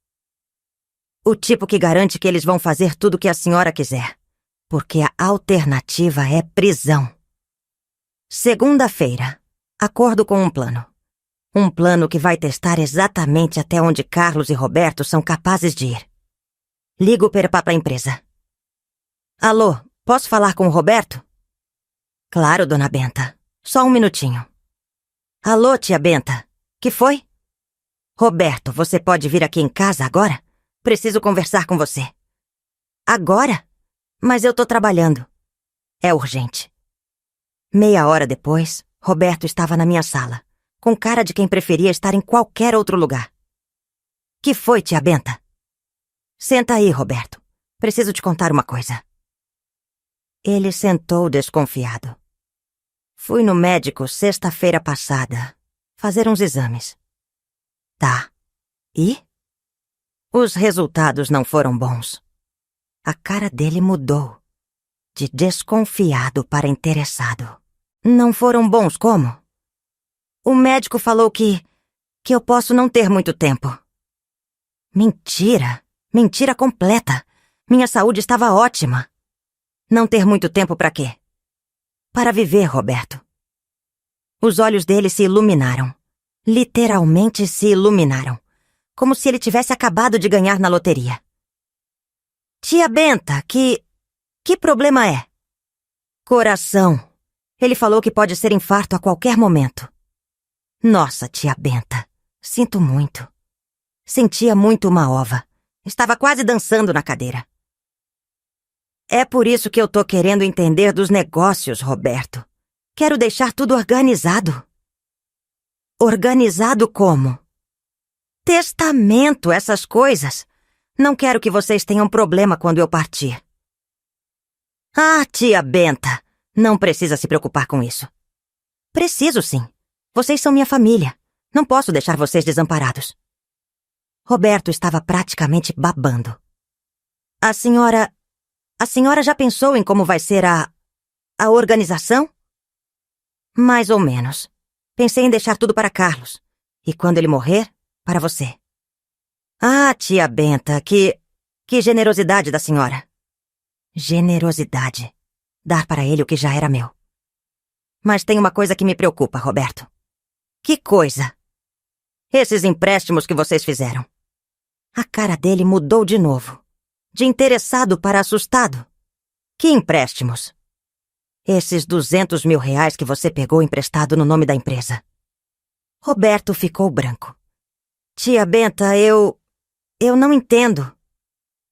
O tipo que garante que eles vão fazer tudo o que a senhora quiser. Porque a alternativa é prisão. Segunda-feira. Acordo com um plano. Um plano que vai testar exatamente até onde Carlos e Roberto são capazes de ir. Ligo para a empresa. Alô, posso falar com o Roberto? Claro, dona Benta. Só um minutinho. Alô, tia Benta. Que foi? Roberto, você pode vir aqui em casa agora? Preciso conversar com você. Agora? Mas eu tô trabalhando. É urgente. 30 depois, Roberto estava na minha sala, com cara de quem preferia estar em qualquer outro lugar. Que foi, tia Benta? Senta aí, Roberto. Preciso te contar uma coisa. Ele sentou desconfiado. Fui no médico sexta-feira passada, fazer uns exames. Tá. E? Os resultados não foram bons. A cara dele mudou. De desconfiado para interessado. Não foram bons como? O médico falou que eu posso não ter muito tempo. Mentira. Mentira completa. Minha saúde estava ótima. Não ter muito tempo para quê? Para viver, Roberto. Os olhos dele se iluminaram. Literalmente se iluminaram. Como se ele tivesse acabado de ganhar na loteria. Tia Benta, que problema é? Coração. Ele falou que pode ser infarto a qualquer momento. Nossa, tia Benta, sinto muito. Sentia muito uma ova. Estava quase dançando na cadeira. É por isso que eu tô querendo entender dos negócios, Roberto. Quero deixar tudo organizado. Organizado como? Testamento, essas coisas. Não quero que vocês tenham problema quando eu partir. Ah, tia Benta, não precisa se preocupar com isso. Preciso sim. Vocês são minha família. Não posso deixar vocês desamparados. Roberto estava praticamente babando. A senhora já pensou em como vai ser a organização? Mais ou menos. Pensei em deixar tudo para Carlos. E quando ele morrer, para você. Ah, tia Benta, que generosidade da senhora. Generosidade. Dar para ele o que já era meu. Mas tem uma coisa que me preocupa, Roberto. Que coisa? Esses empréstimos que vocês fizeram. A cara dele mudou de novo. De interessado para assustado. Que empréstimos? Esses 200 mil reais que você pegou emprestado no nome da empresa. Roberto ficou branco. Tia Benta, eu não entendo.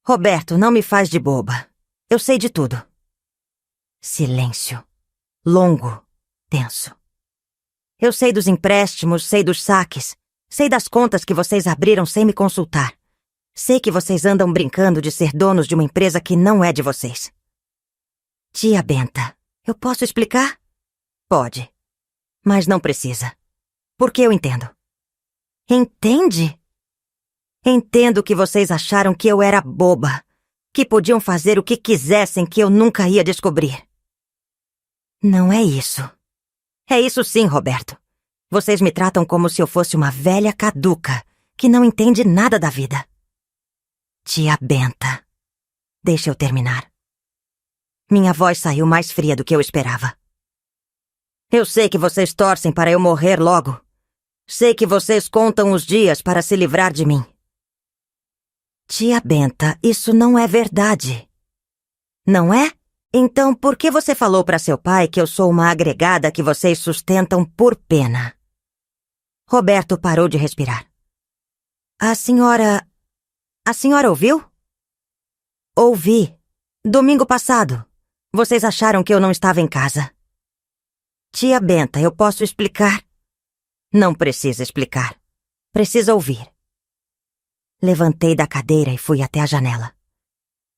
Roberto, não me faz de boba. Eu sei de tudo. Silêncio. Longo. Tenso. Eu sei dos empréstimos, sei dos saques. Sei das contas que vocês abriram sem me consultar. Sei que vocês andam brincando de ser donos de uma empresa que não é de vocês. Tia Benta, eu posso explicar? Pode. Mas não precisa. Porque eu entendo. Entende? Entendo que vocês acharam que eu era boba. Que podiam fazer o que quisessem que eu nunca ia descobrir. Não é isso. É isso sim, Roberto. Vocês me tratam como se eu fosse uma velha caduca que não entende nada da vida. Tia Benta. Deixa eu terminar. Minha voz saiu mais fria do que eu esperava. Eu sei que vocês torcem para eu morrer logo. Sei que vocês contam os dias para se livrar de mim. Tia Benta, isso não é verdade. Não é? Então por que você falou para seu pai que eu sou uma agregada que vocês sustentam por pena? Roberto parou de respirar. A senhora ouviu? Ouvi. Domingo passado. Vocês acharam que eu não estava em casa. Tia Benta, eu posso explicar? Não precisa explicar. Precisa ouvir. Levantei da cadeira e fui até a janela.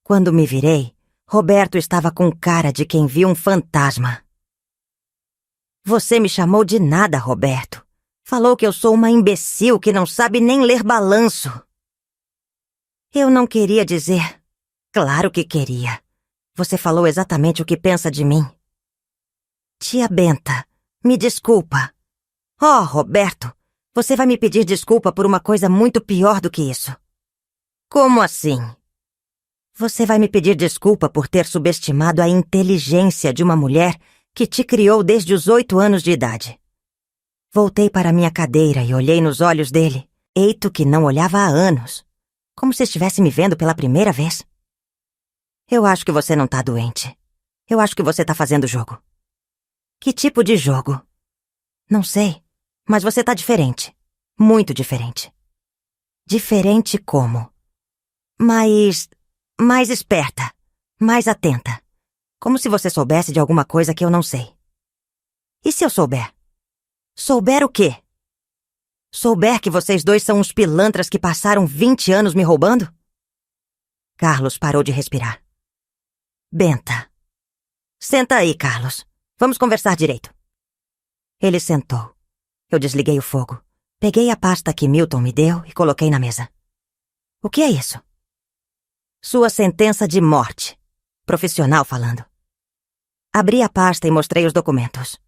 Quando me virei, Roberto estava com cara de quem viu um fantasma. Você me chamou de nada, Roberto. Falou que eu sou uma imbecil que não sabe nem ler balanço. Eu não queria dizer. Claro que queria. Você falou exatamente o que pensa de mim. Tia Benta, me desculpa. Oh, Roberto, você vai me pedir desculpa por uma coisa muito pior do que isso. Como assim? Você vai me pedir desculpa por ter subestimado a inteligência de uma mulher que te criou desde os 8 anos de idade. Voltei para minha cadeira e olhei nos olhos dele, eito que não olhava há anos, como se estivesse me vendo pela primeira vez. Eu acho que você não tá doente. Eu acho que você tá fazendo jogo. Que tipo de jogo? Não sei, mas você tá diferente. Muito diferente. Diferente como? Mais esperta. Mais atenta. Como se você soubesse de alguma coisa que eu não sei. E se eu souber? Souber o quê? Souber que vocês dois são uns pilantras que passaram 20 anos me roubando? Carlos parou de respirar. Benta. Senta aí, Carlos. Vamos conversar direito. Ele sentou. Eu desliguei o fogo. Peguei a pasta que Milton me deu e coloquei na mesa. O que é isso? Sua sentença de morte. Profissional falando. Abri a pasta e mostrei os documentos.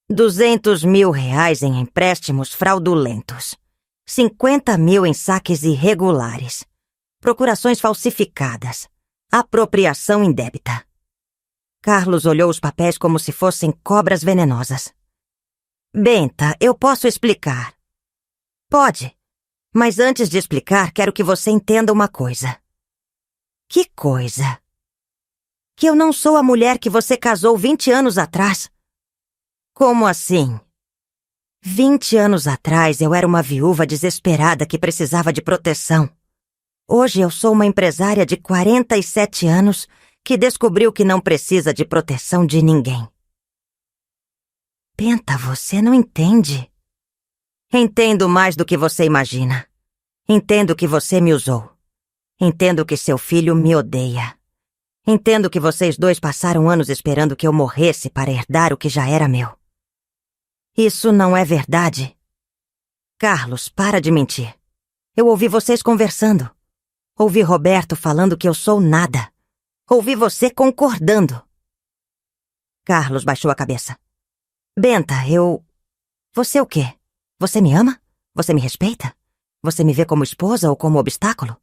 200 mil reais em empréstimos fraudulentos. 50 mil em saques irregulares. Procurações falsificadas. Apropriação indébita. Carlos olhou os papéis como se fossem cobras venenosas. Benta, eu posso explicar. Pode. Mas antes de explicar, quero que você entenda uma coisa. Que coisa? Que eu não sou a mulher que você casou 20 anos atrás. Como assim? 20 anos atrás eu era uma viúva desesperada que precisava de proteção. Hoje eu sou uma empresária de 47 anos que descobriu que não precisa de proteção de ninguém. Benta, você não entende. Entendo mais do que você imagina. Entendo que você me usou. Entendo que seu filho me odeia. Entendo que vocês dois passaram anos esperando que eu morresse para herdar o que já era meu. Isso não é verdade. Carlos, para de mentir. Eu ouvi vocês conversando. Ouvi Roberto falando que eu sou nada. Ouvi você concordando. Carlos baixou a cabeça. Benta, Você o quê? Você me ama? Você me respeita? Você me vê como esposa ou como obstáculo?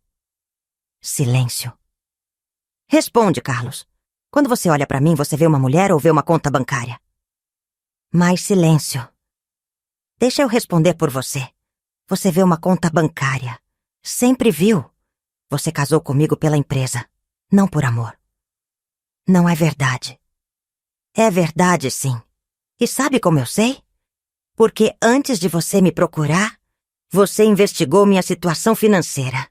Silêncio. Responde, Carlos. Quando você olha pra mim, você vê uma mulher ou vê uma conta bancária? Mais silêncio. Deixa eu responder por você. Você vê uma conta bancária. Sempre viu. Você casou comigo pela empresa, não por amor. Não é verdade. É verdade, sim. E sabe como eu sei? Porque antes de você me procurar, você investigou minha situação financeira.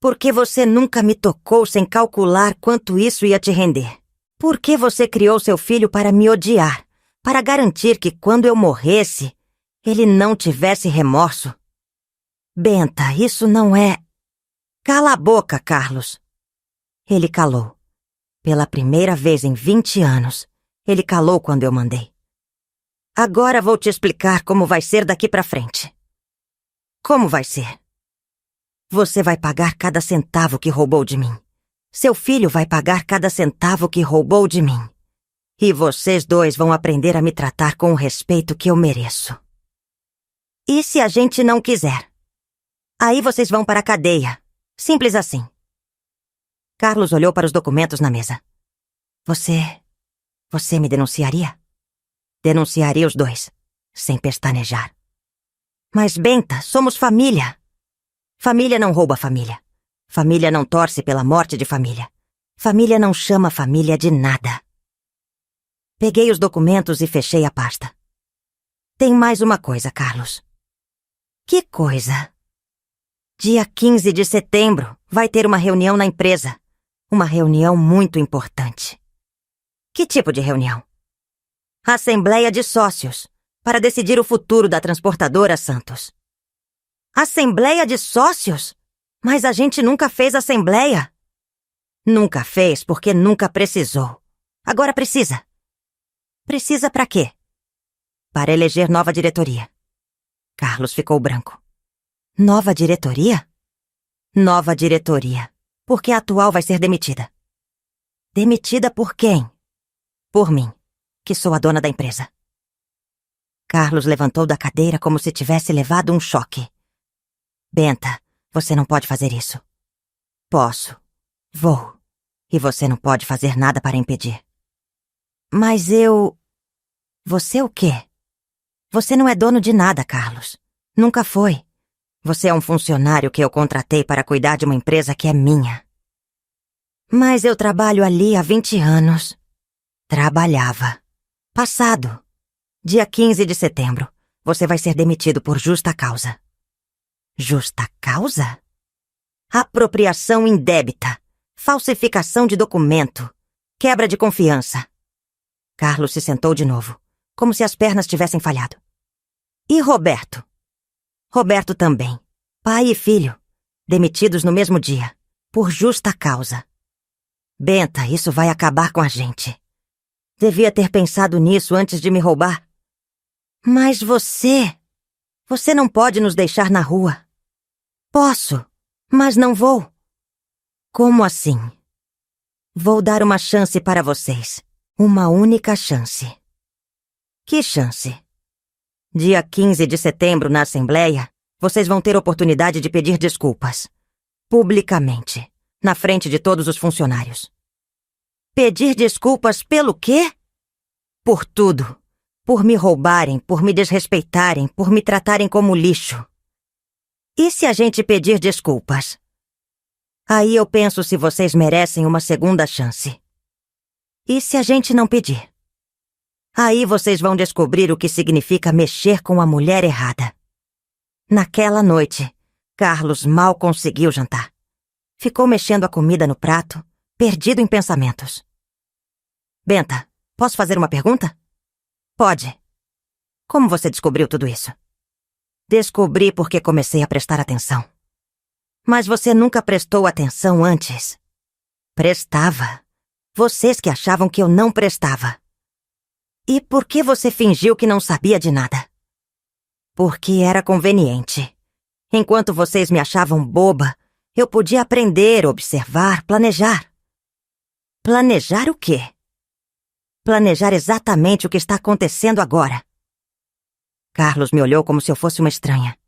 Porque você nunca me tocou sem calcular quanto isso ia te render. Porque você criou seu filho para me odiar, para garantir que quando eu morresse, ele não tivesse remorso. Benta, isso não é... Cala a boca, Carlos. Ele calou. Pela primeira vez em 20 anos, ele calou quando eu mandei. Agora vou te explicar como vai ser daqui pra frente. Como vai ser? Você vai pagar cada centavo que roubou de mim. Seu filho vai pagar cada centavo que roubou de mim. E vocês dois vão aprender a me tratar com o respeito que eu mereço. E se a gente não quiser? Aí vocês vão para a cadeia. Simples assim. Carlos olhou para os documentos na mesa. Você me denunciaria? Denunciaria os dois, sem pestanejar. Mas, Benta, somos família. Família não rouba família. Família não torce pela morte de família. Família não chama família de nada. Peguei os documentos e fechei a pasta. Tem mais uma coisa, Carlos. Que coisa? Dia 15 de setembro vai ter uma reunião na empresa. Uma reunião muito importante. Que tipo de reunião? Assembleia de sócios, para decidir o futuro da transportadora Santos. Assembleia de sócios? Mas a gente nunca fez assembleia. Nunca fez porque nunca precisou. Agora precisa. Precisa pra quê? Para eleger nova diretoria. Carlos ficou branco. Nova diretoria? Nova diretoria. Porque a atual vai ser demitida. Demitida por quem? Por mim, que sou a dona da empresa. Carlos levantou da cadeira como se tivesse levado um choque. Benta, você não pode fazer isso. Posso. Vou. E você não pode fazer nada para impedir. Mas eu... Você o quê? Você não é dono de nada, Carlos. Nunca foi. Você é um funcionário que eu contratei para cuidar de uma empresa que é minha. Mas eu trabalho ali há 20 anos. Trabalhava. Passado. Dia 15 de setembro. Você vai ser demitido por justa causa. Justa causa? Apropriação indébita. Falsificação de documento. Quebra de confiança. Carlos se sentou de novo, como se as pernas tivessem falhado. E Roberto? Roberto também. Pai e filho. Demitidos no mesmo dia. Por justa causa. Benta, isso vai acabar com a gente. Devia ter pensado nisso antes de me roubar. Mas você... Você não pode nos deixar na rua. Posso, mas não vou. Como assim? Vou dar uma chance para vocês. Uma única chance. Que chance? Dia 15 de setembro, na Assembleia, vocês vão ter oportunidade de pedir desculpas. Publicamente. Na frente de todos os funcionários. Pedir desculpas pelo quê? Por tudo. Por me roubarem, por me desrespeitarem, por me tratarem como lixo. E se a gente pedir desculpas? Aí eu penso se vocês merecem uma segunda chance. E se a gente não pedir? Aí vocês vão descobrir o que significa mexer com a mulher errada. Naquela noite, Carlos mal conseguiu jantar. Ficou mexendo a comida no prato, perdido em pensamentos. Benta, posso fazer uma pergunta? Pode. Como você descobriu tudo isso? Descobri porque comecei a prestar atenção. Mas você nunca prestou atenção antes. Prestava. Vocês que achavam que eu não prestava. E por que você fingiu que não sabia de nada? Porque era conveniente. Enquanto vocês me achavam boba, eu podia aprender, observar, planejar. Planejar o quê? Planejar exatamente o que está acontecendo agora. Carlos me olhou como se eu fosse uma estranha.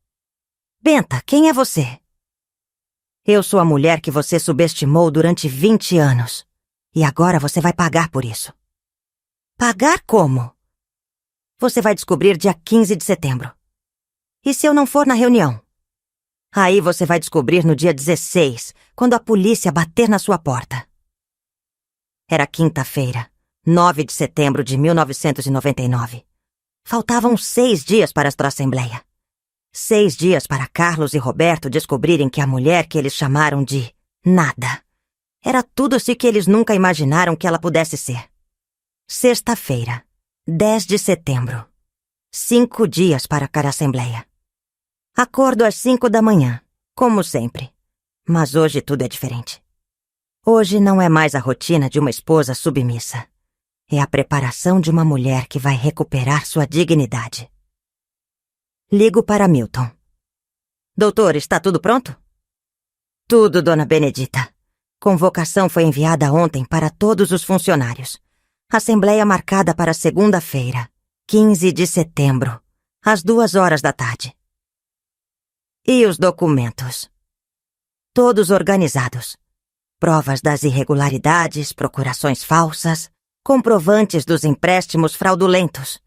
Benta, quem é você? Eu sou a mulher que você subestimou durante 20 anos. E agora você vai pagar por isso. Pagar como? Você vai descobrir dia 15 de setembro. E se eu não for na reunião? Aí você vai descobrir no dia 16, quando a polícia bater na sua porta. Era quinta-feira, 9 de setembro de 1999. Faltavam 6 dias para a assembleia. 6 dias para Carlos e Roberto descobrirem que a mulher que eles chamaram de nada era tudo o que eles nunca imaginaram que ela pudesse ser. Sexta-feira, 10 de setembro. 5 dias para a assembleia. Acordo às 5 da manhã, como sempre. Mas hoje tudo é diferente. Hoje não é mais a rotina de uma esposa submissa. É a preparação de uma mulher que vai recuperar sua dignidade. Ligo para Milton. Doutor, está tudo pronto? Tudo, dona Benedita. Convocação foi enviada ontem para todos os funcionários. Assembleia marcada para segunda-feira, 15 de setembro, às 2 da tarde. E os documentos? Todos organizados. Provas das irregularidades, procurações falsas, comprovantes dos empréstimos fraudulentos.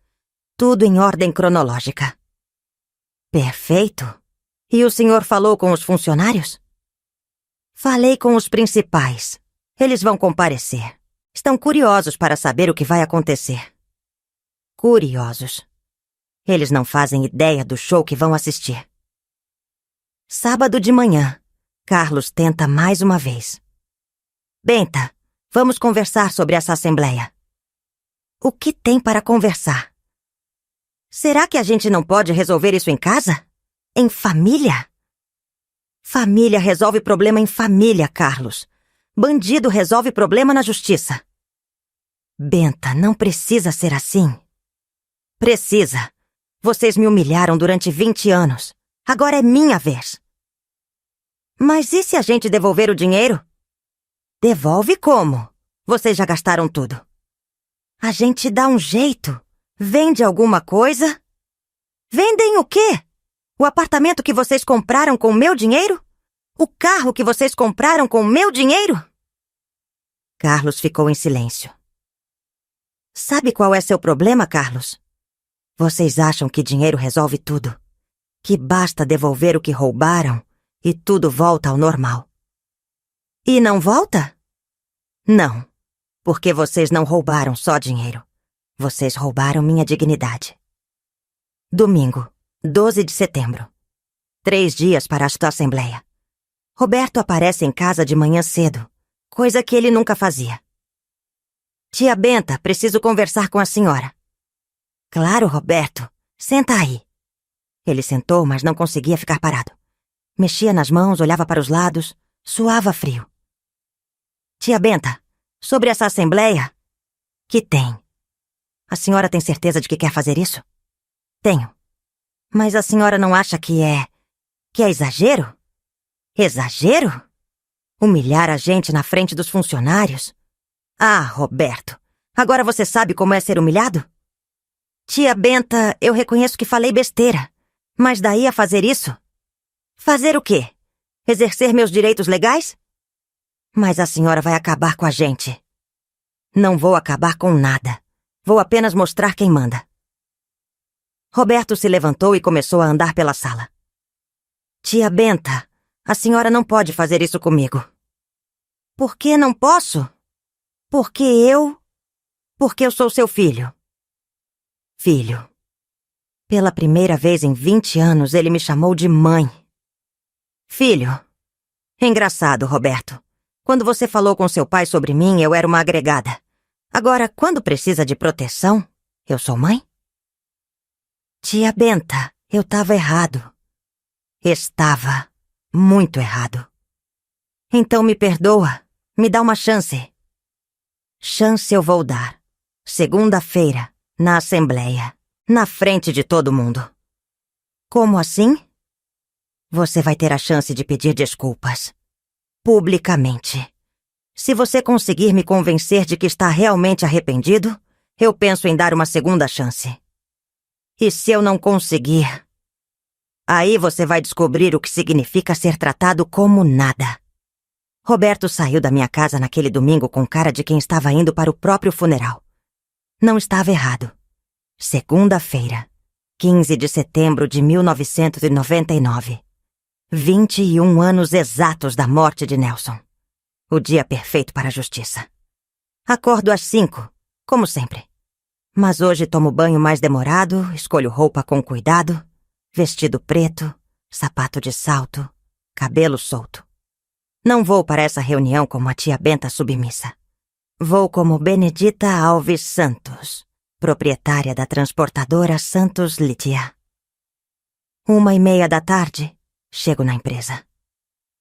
Tudo em ordem cronológica. Perfeito. E o senhor falou com os funcionários? Falei com os principais. Eles vão comparecer. Estão curiosos para saber o que vai acontecer. Curiosos. Eles não fazem ideia do show que vão assistir. Sábado de manhã, Carlos tenta mais uma vez. Benta, vamos conversar sobre essa assembleia. O que tem para conversar? Será que a gente não pode resolver isso em casa? Em família? Família resolve problema em família, Carlos. Bandido resolve problema na justiça. Benta, não precisa ser assim. Precisa. Vocês me humilharam durante 20 anos. Agora é minha vez. Mas e se a gente devolver o dinheiro? Devolve como? Vocês já gastaram tudo. A gente dá um jeito. Vende alguma coisa? Vendem o quê? O apartamento que vocês compraram com o meu dinheiro? O carro que vocês compraram com o meu dinheiro? Carlos ficou em silêncio. Sabe qual é seu problema, Carlos? Vocês acham que dinheiro resolve tudo. Que basta devolver o que roubaram e tudo volta ao normal. E não volta? Não, porque vocês não roubaram só dinheiro. Vocês roubaram minha dignidade. Domingo, 12 de setembro. 3 dias para esta assembleia. Roberto aparece em casa de manhã cedo, coisa que ele nunca fazia. Tia Benta, preciso conversar com a senhora. Claro, Roberto. Senta aí. Ele sentou, mas não conseguia ficar parado. Mexia nas mãos, olhava para os lados, suava frio. Tia Benta, sobre essa assembleia... Que tem? A senhora tem certeza de que quer fazer isso? Tenho. Mas a senhora não acha que é exagero? Exagero? Humilhar a gente na frente dos funcionários? Ah, Roberto, agora você sabe como é ser humilhado? Tia Benta, eu reconheço que falei besteira, mas daí a fazer isso? Fazer o quê? Exercer meus direitos legais? Mas a senhora vai acabar com a gente. Não vou acabar com nada. Vou apenas mostrar quem manda. Roberto se levantou e começou a andar pela sala. Tia Benta, a senhora não pode fazer isso comigo. Por que não posso? Porque eu sou seu filho. Filho. Pela primeira vez em 20 anos, ele me chamou de mãe. Filho. Engraçado, Roberto. Quando você falou com seu pai sobre mim, eu era uma agregada. Agora, quando precisa de proteção, eu sou mãe? Tia Benta, eu tava errado. Estava muito errado. Então me perdoa, me dá uma chance. Chance eu vou dar. Segunda-feira, na Assembleia, na frente de todo mundo. Como assim? Você vai ter a chance de pedir desculpas. Publicamente. Se você conseguir me convencer de que está realmente arrependido, eu penso em dar uma segunda chance. E se eu não conseguir, aí você vai descobrir o que significa ser tratado como nada. Roberto saiu da minha casa naquele domingo com cara de quem estava indo para o próprio funeral. Não estava errado. Segunda-feira, 15 de setembro de 1999. 21 anos exatos da morte de Nelson. O dia perfeito para a justiça. Acordo às 5, como sempre. Mas hoje tomo banho mais demorado, escolho roupa com cuidado, vestido preto, sapato de salto, cabelo solto. Não vou para essa reunião como a tia Benta submissa. Vou como Benedita Alves Santos, proprietária da transportadora Santos Lítia. 1:30 da tarde, chego na empresa.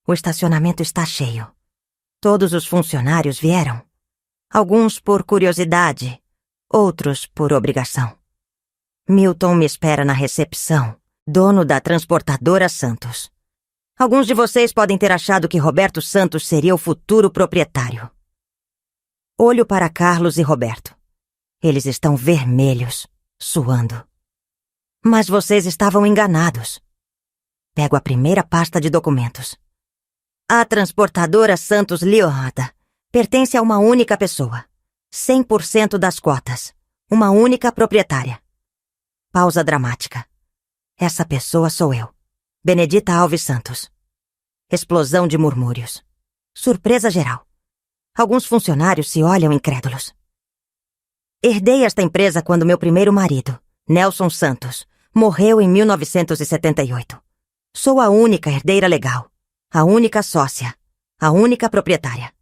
O estacionamento está cheio. Todos os funcionários vieram. Alguns por curiosidade, outros por obrigação. Milton me espera na recepção, dono da transportadora Santos. Alguns de vocês podem ter achado que Roberto Santos seria o futuro proprietário. Olho para Carlos e Roberto. Eles estão vermelhos, suando. Mas vocês estavam enganados. Pego a primeira pasta de documentos. A transportadora Santos Liotta pertence a uma única pessoa. 100% das cotas. Uma única proprietária. Pausa dramática. Essa pessoa sou eu. Benedita Alves Santos. Explosão de murmúrios. Surpresa geral. Alguns funcionários se olham incrédulos. Herdei esta empresa quando meu primeiro marido, Nelson Santos, morreu em 1978. Sou a única herdeira legal. A única sócia. A única proprietária.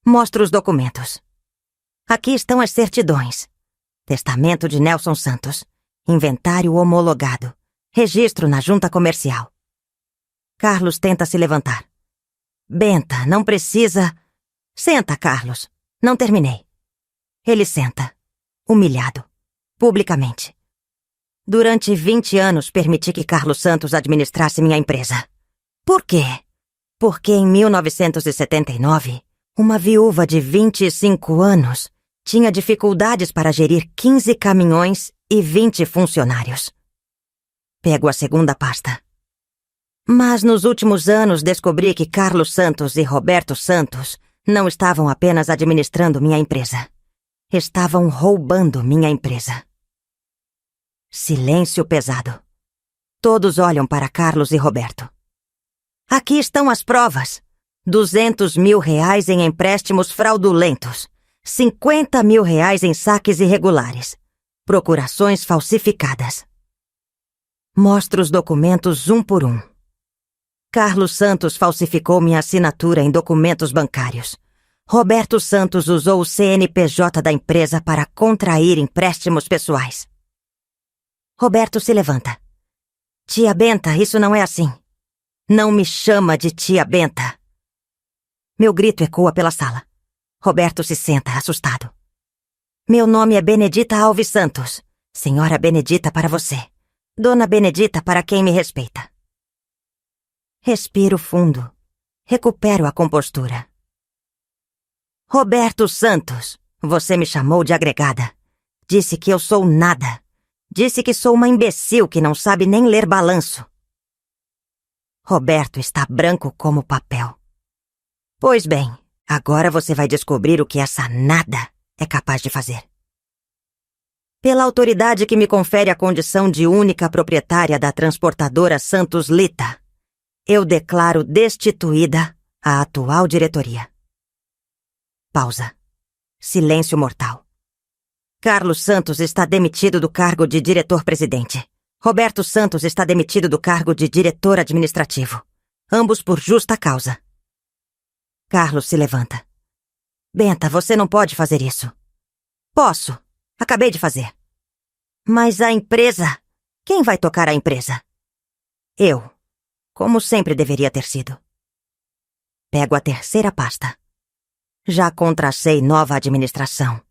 Mostro os documentos. Aqui estão as certidões. Testamento de Nelson Santos. Inventário homologado. Registro na junta comercial. Carlos tenta se levantar. Benta, não precisa... Senta, Carlos. Não terminei. Ele senta. Humilhado. Publicamente. Durante 20 anos permiti que Carlos Santos administrasse minha empresa. Por quê? Porque em 1979, uma viúva de 25 anos tinha dificuldades para gerir 15 caminhões e 20 funcionários. Pego a segunda pasta. Mas nos últimos anos descobri que Carlos Santos e Roberto Santos não estavam apenas administrando minha empresa. Estavam roubando minha empresa. Silêncio pesado. Todos olham para Carlos e Roberto. Aqui estão as provas. 200 mil reais em empréstimos fraudulentos. 50 mil reais em saques irregulares. Procurações falsificadas. Mostro os documentos um por um. Carlos Santos falsificou minha assinatura em documentos bancários. Roberto Santos usou o CNPJ da empresa para contrair empréstimos pessoais. Roberto se levanta. Tia Benta, isso não é assim. Não me chama de tia Benta. Meu grito ecoa pela sala. Roberto se senta, assustado. Meu nome é Benedita Alves Santos. Senhora Benedita para você. Dona Benedita para quem me respeita. Respiro fundo. Recupero a compostura. Roberto Santos, você me chamou de agregada. Disse que eu sou nada. Disse que sou uma imbecil que não sabe nem ler balanço. Roberto está branco como papel. Pois bem, agora você vai descobrir o que essa nada é capaz de fazer. Pela autoridade que me confere a condição de única proprietária da transportadora Santos Lítia, eu declaro destituída a atual diretoria. Pausa. Silêncio mortal. Carlos Santos está demitido do cargo de diretor-presidente. Roberto Santos está demitido do cargo de diretor administrativo. Ambos por justa causa. Carlos se levanta. Benta, você não pode fazer isso. Posso. Acabei de fazer. Mas a empresa... Quem vai tocar a empresa? Eu. Como sempre deveria ter sido. Pego a terceira pasta. Já contracei nova administração.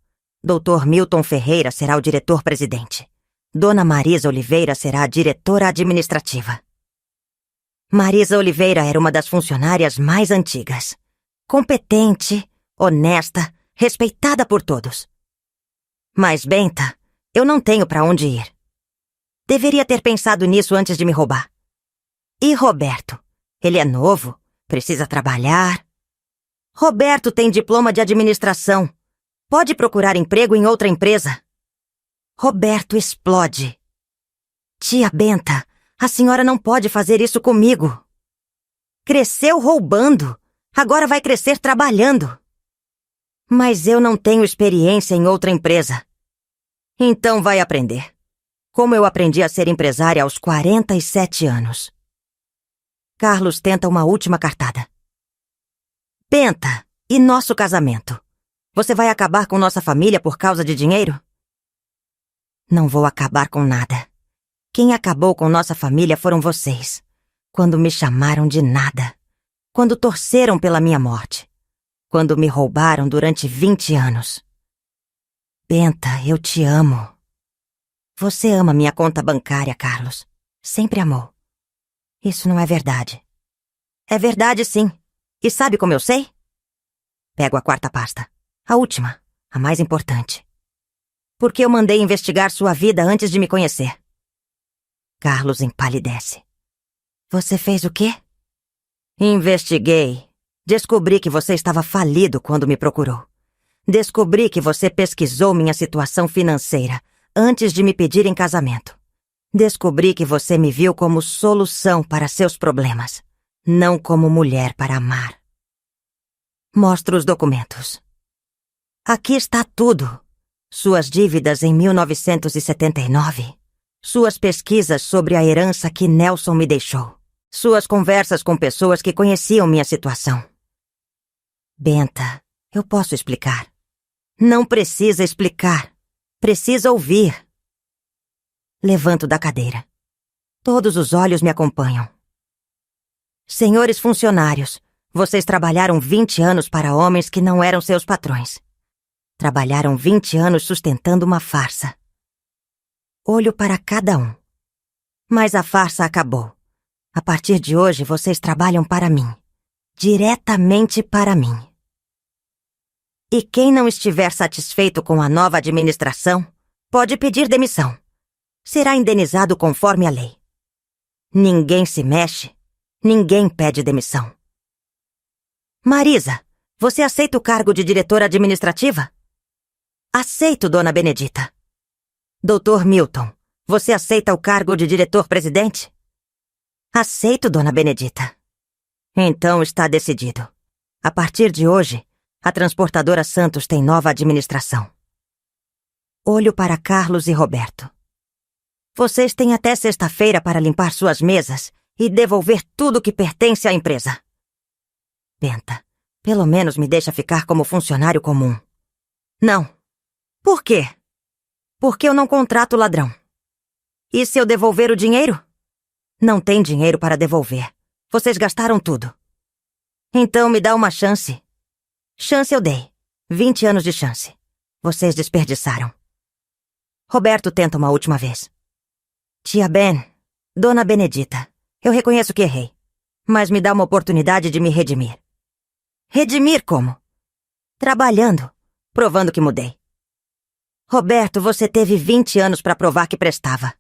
Dr. Milton Ferreira será o diretor-presidente. Dona Marisa Oliveira será a diretora administrativa. Marisa Oliveira era uma das funcionárias mais antigas. Competente, honesta, respeitada por todos. Mas, Benta, eu não tenho para onde ir. Deveria ter pensado nisso antes de me roubar. E Roberto? Ele é novo, precisa trabalhar. Roberto tem diploma de administração. Pode procurar emprego em outra empresa. Roberto explode. Tia Benta, a senhora não pode fazer isso comigo. Cresceu roubando, agora vai crescer trabalhando. Mas eu não tenho experiência em outra empresa. Então vai aprender. Como eu aprendi a ser empresária aos 47 anos. Carlos tenta uma última cartada. Benta, e nosso casamento? Você vai acabar com nossa família por causa de dinheiro? Não vou acabar com nada. Quem acabou com nossa família foram vocês. Quando me chamaram de nada. Quando torceram pela minha morte. Quando me roubaram durante 20 anos. Benta, eu te amo. Você ama minha conta bancária, Carlos. Sempre amou. Isso não é verdade. É verdade, sim. E sabe como eu sei? Pego a quarta pasta. A última, a mais importante. Porque eu mandei investigar sua vida antes de me conhecer. Carlos empalidece. Você fez o quê? Investiguei. Descobri que você estava falido quando me procurou. Descobri que você pesquisou minha situação financeira antes de me pedir em casamento. Descobri que você me viu como solução para seus problemas, não como mulher para amar. Mostro os documentos. Aqui está tudo. Suas dívidas em 1979. Suas pesquisas sobre a herança que Nelson me deixou. Suas conversas com pessoas que conheciam minha situação. Benta, eu posso explicar. Não precisa explicar. Precisa ouvir. Levanto da cadeira. Todos os olhos me acompanham. Senhores funcionários, vocês trabalharam 20 anos para homens que não eram seus patrões. Trabalharam 20 anos sustentando uma farsa. Olho para cada um. Mas a farsa acabou. A partir de hoje, vocês trabalham para mim. Diretamente para mim. E quem não estiver satisfeito com a nova administração, pode pedir demissão. Será indenizado conforme a lei. Ninguém se mexe, ninguém pede demissão. Marisa, você aceita o cargo de diretora administrativa? Aceito, dona Benedita. Doutor Milton, você aceita o cargo de diretor-presidente? Aceito, dona Benedita. Então está decidido. A partir de hoje, a transportadora Santos tem nova administração. Olho para Carlos e Roberto. Vocês têm até sexta-feira para limpar suas mesas e devolver tudo que pertence à empresa. Benta, pelo menos me deixa ficar como funcionário comum. Não. Por quê? Porque eu não contrato ladrão. E se eu devolver o dinheiro? Não tem dinheiro para devolver. Vocês gastaram tudo. Então me dá uma chance. Chance eu dei. 20 anos de chance. Vocês desperdiçaram. Roberto tenta uma última vez. Tia Ben, dona Benedita, eu reconheço que errei. Mas me dá uma oportunidade de me redimir. Redimir como? Trabalhando, provando que mudei. Roberto, você teve 20 anos para provar que prestava.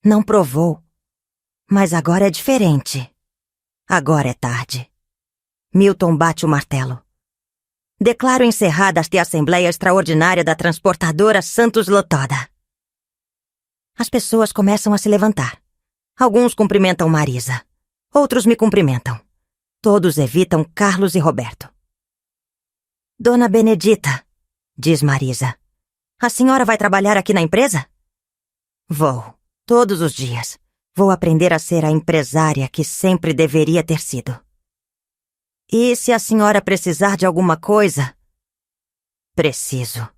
Não provou. Mas agora é diferente. Agora é tarde. Milton bate o martelo. Declaro encerrada esta Assembleia Extraordinária da Transportadora Santos lotada. As pessoas começam a se levantar. Alguns cumprimentam Marisa. Outros me cumprimentam. Todos evitam Carlos e Roberto. Dona Benedita, diz Marisa. A senhora vai trabalhar aqui na empresa? Vou, todos os dias. Vou aprender a ser a empresária que sempre deveria ter sido. E se a senhora precisar de alguma coisa? Preciso.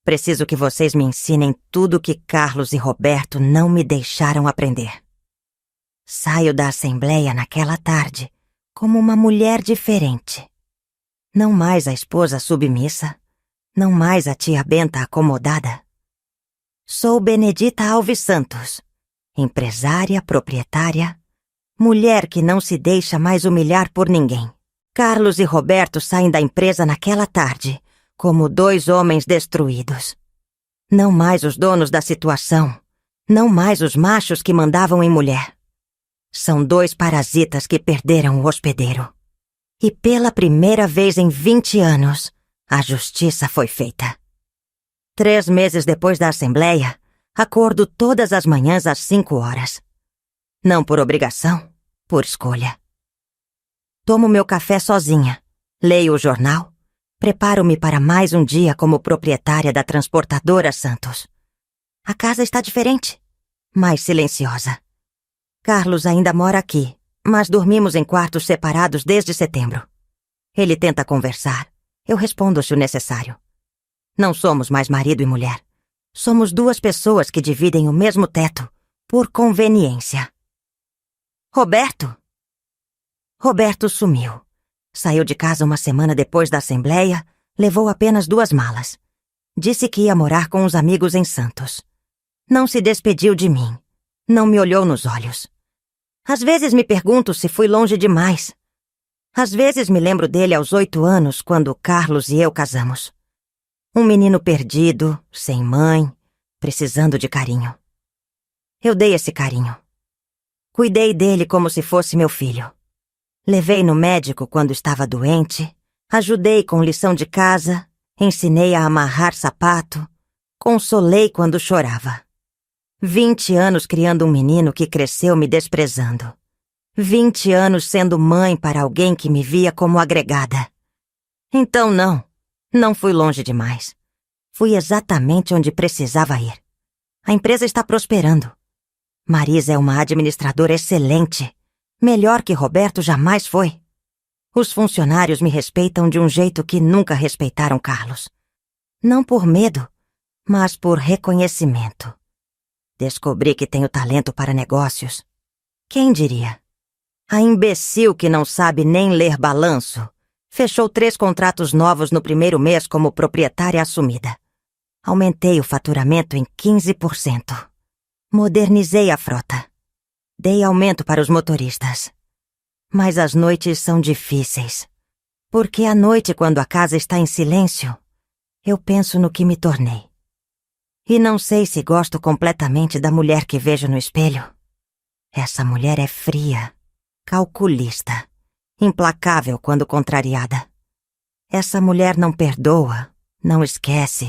Preciso que vocês me ensinem tudo que Carlos e Roberto não me deixaram aprender. Saio da assembleia naquela tarde como uma mulher diferente. Não mais a esposa submissa, não mais a tia Benta acomodada. Sou Benedita Alves Santos, empresária, proprietária, mulher que não se deixa mais humilhar por ninguém. Carlos e Roberto saem da empresa naquela tarde como dois homens destruídos. Não mais os donos da situação, não mais os machos que mandavam em mulher. São dois parasitas que perderam o hospedeiro. E pela primeira vez em 20 anos, a justiça foi feita. 3 meses depois da assembleia, acordo todas as manhãs às 5 horas. Não por obrigação, por escolha. Tomo meu café sozinha, leio o jornal, preparo-me para mais um dia como proprietária da transportadora Santos. A casa está diferente, mais silenciosa. Carlos ainda mora aqui, mas dormimos em quartos separados desde setembro. Ele tenta conversar, eu respondo se o necessário. Não somos mais marido e mulher. Somos duas pessoas que dividem o mesmo teto, por conveniência. Roberto? Roberto sumiu. Saiu de casa uma semana depois da assembleia, levou apenas 2 malas. Disse que ia morar com uns amigos em Santos. Não se despediu de mim. Não me olhou nos olhos. Às vezes me pergunto se fui longe demais. Às vezes me lembro dele aos 8 anos, quando Carlos e eu casamos. Um menino perdido, sem mãe, precisando de carinho. Eu dei esse carinho. Cuidei dele como se fosse meu filho. Levei no médico quando estava doente, ajudei com lição de casa, ensinei a amarrar sapato, consolei quando chorava. 20 anos criando um menino que cresceu me desprezando. 20 anos sendo mãe para alguém que me via como agregada. Então não fui longe demais. Fui exatamente onde precisava ir. A empresa está prosperando. Marisa é uma administradora excelente. Melhor que Roberto jamais foi. Os funcionários me respeitam de um jeito que nunca respeitaram Carlos. Não por medo, mas por reconhecimento. Descobri que tenho talento para negócios. Quem diria? A imbecil que não sabe nem ler balanço fechou 3 contratos novos no primeiro mês como proprietária assumida. Aumentei o faturamento em 15%. Modernizei a frota. Dei aumento para os motoristas. Mas as noites são difíceis. Porque à noite, quando a casa está em silêncio, eu penso no que me tornei. E não sei se gosto completamente da mulher que vejo no espelho. Essa mulher é fria, calculista, implacável quando contrariada. Essa mulher não perdoa, não esquece,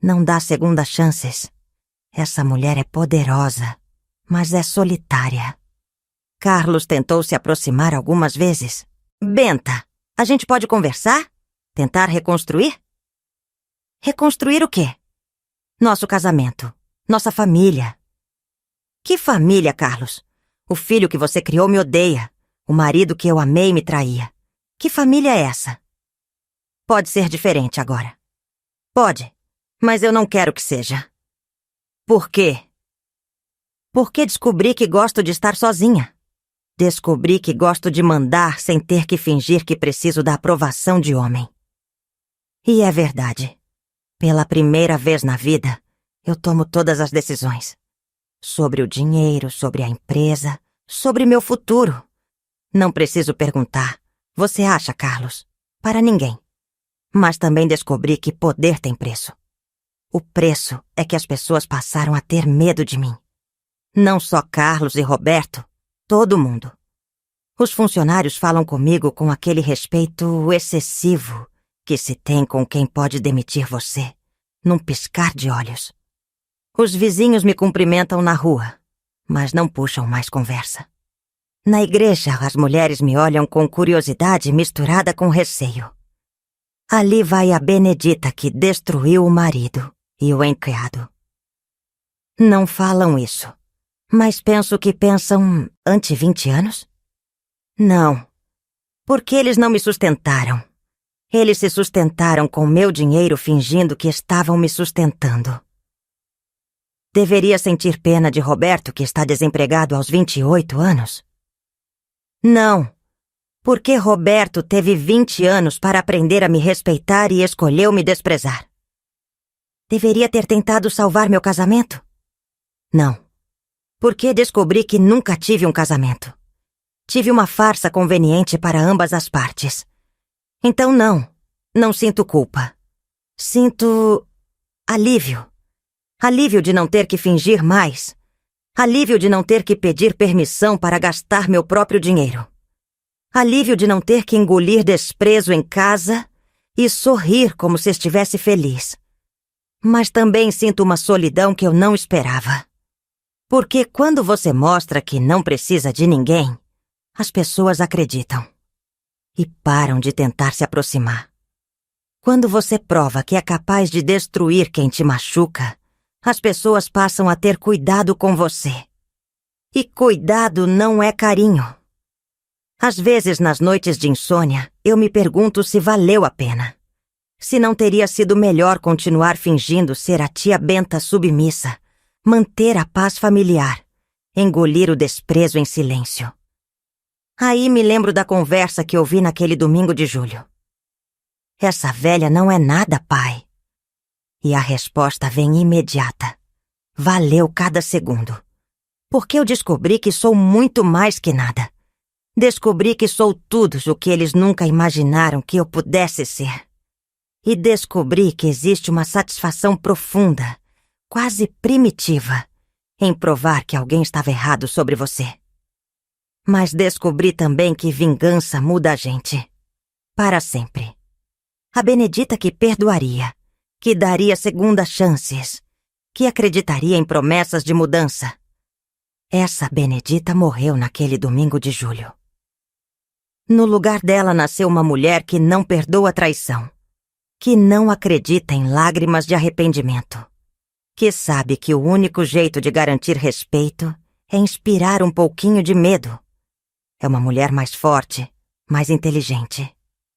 não dá segundas chances. Essa mulher é poderosa, mas é solitária. Carlos tentou se aproximar algumas vezes. Benta, a gente pode conversar? Tentar reconstruir? Reconstruir o quê? Nosso casamento, nossa família. Que família, Carlos? O filho que você criou me odeia. O marido que eu amei me traía. Que família é essa? Pode ser diferente agora. Pode, mas eu não quero que seja. Por quê? Porque descobri que gosto de estar sozinha. Descobri que gosto de mandar sem ter que fingir que preciso da aprovação de homem. E é verdade. Pela primeira vez na vida, eu tomo todas as decisões. Sobre o dinheiro, sobre a empresa, sobre meu futuro. Não preciso perguntar. Você acha, Carlos? Para ninguém. Mas também descobri que poder tem preço. O preço é que as pessoas passaram a ter medo de mim. Não só Carlos e Roberto, todo mundo. Os funcionários falam comigo com aquele respeito excessivo que se tem com quem pode demitir você, num piscar de olhos. Os vizinhos me cumprimentam na rua, mas não puxam mais conversa. Na igreja, as mulheres me olham com curiosidade misturada com receio. Ali vai a Benedita que destruiu o marido. E o enteado. Não falam isso, mas penso que pensam ante 20 anos? Não, porque eles não me sustentaram. Eles se sustentaram com meu dinheiro fingindo que estavam me sustentando. Deveria sentir pena de Roberto, que está desempregado aos 28 anos? Não, porque Roberto teve 20 anos para aprender a me respeitar e escolheu me desprezar. Deveria ter tentado salvar meu casamento? Não, porque descobri que nunca tive um casamento. Tive uma farsa conveniente para ambas as partes. Então não sinto culpa. Sinto alívio. Alívio de não ter que fingir mais. Alívio de não ter que pedir permissão para gastar meu próprio dinheiro. Alívio de não ter que engolir desprezo em casa e sorrir como se estivesse feliz. Mas também sinto uma solidão que eu não esperava. Porque quando você mostra que não precisa de ninguém, as pessoas acreditam e param de tentar se aproximar. Quando você prova que é capaz de destruir quem te machuca, as pessoas passam a ter cuidado com você. E cuidado não é carinho. Às vezes, nas noites de insônia, eu me pergunto se valeu a pena. Se não teria sido melhor continuar fingindo ser a tia Benta submissa, manter a paz familiar, engolir o desprezo em silêncio. Aí me lembro da conversa que ouvi naquele domingo de julho. Essa velha não é nada, pai. E a resposta vem imediata. Valeu cada segundo. Porque eu descobri que sou muito mais que nada. Descobri que sou tudo o que eles nunca imaginaram que eu pudesse ser. E descobri que existe uma satisfação profunda, quase primitiva, em provar que alguém estava errado sobre você. Mas descobri também que vingança muda a gente. Para sempre. A Benedita que perdoaria, que daria segundas chances, que acreditaria em promessas de mudança. Essa Benedita morreu naquele domingo de julho. No lugar dela nasceu uma mulher que não perdoa traição, que não acredita em lágrimas de arrependimento, que sabe que o único jeito de garantir respeito é inspirar um pouquinho de medo. É uma mulher mais forte, mais inteligente,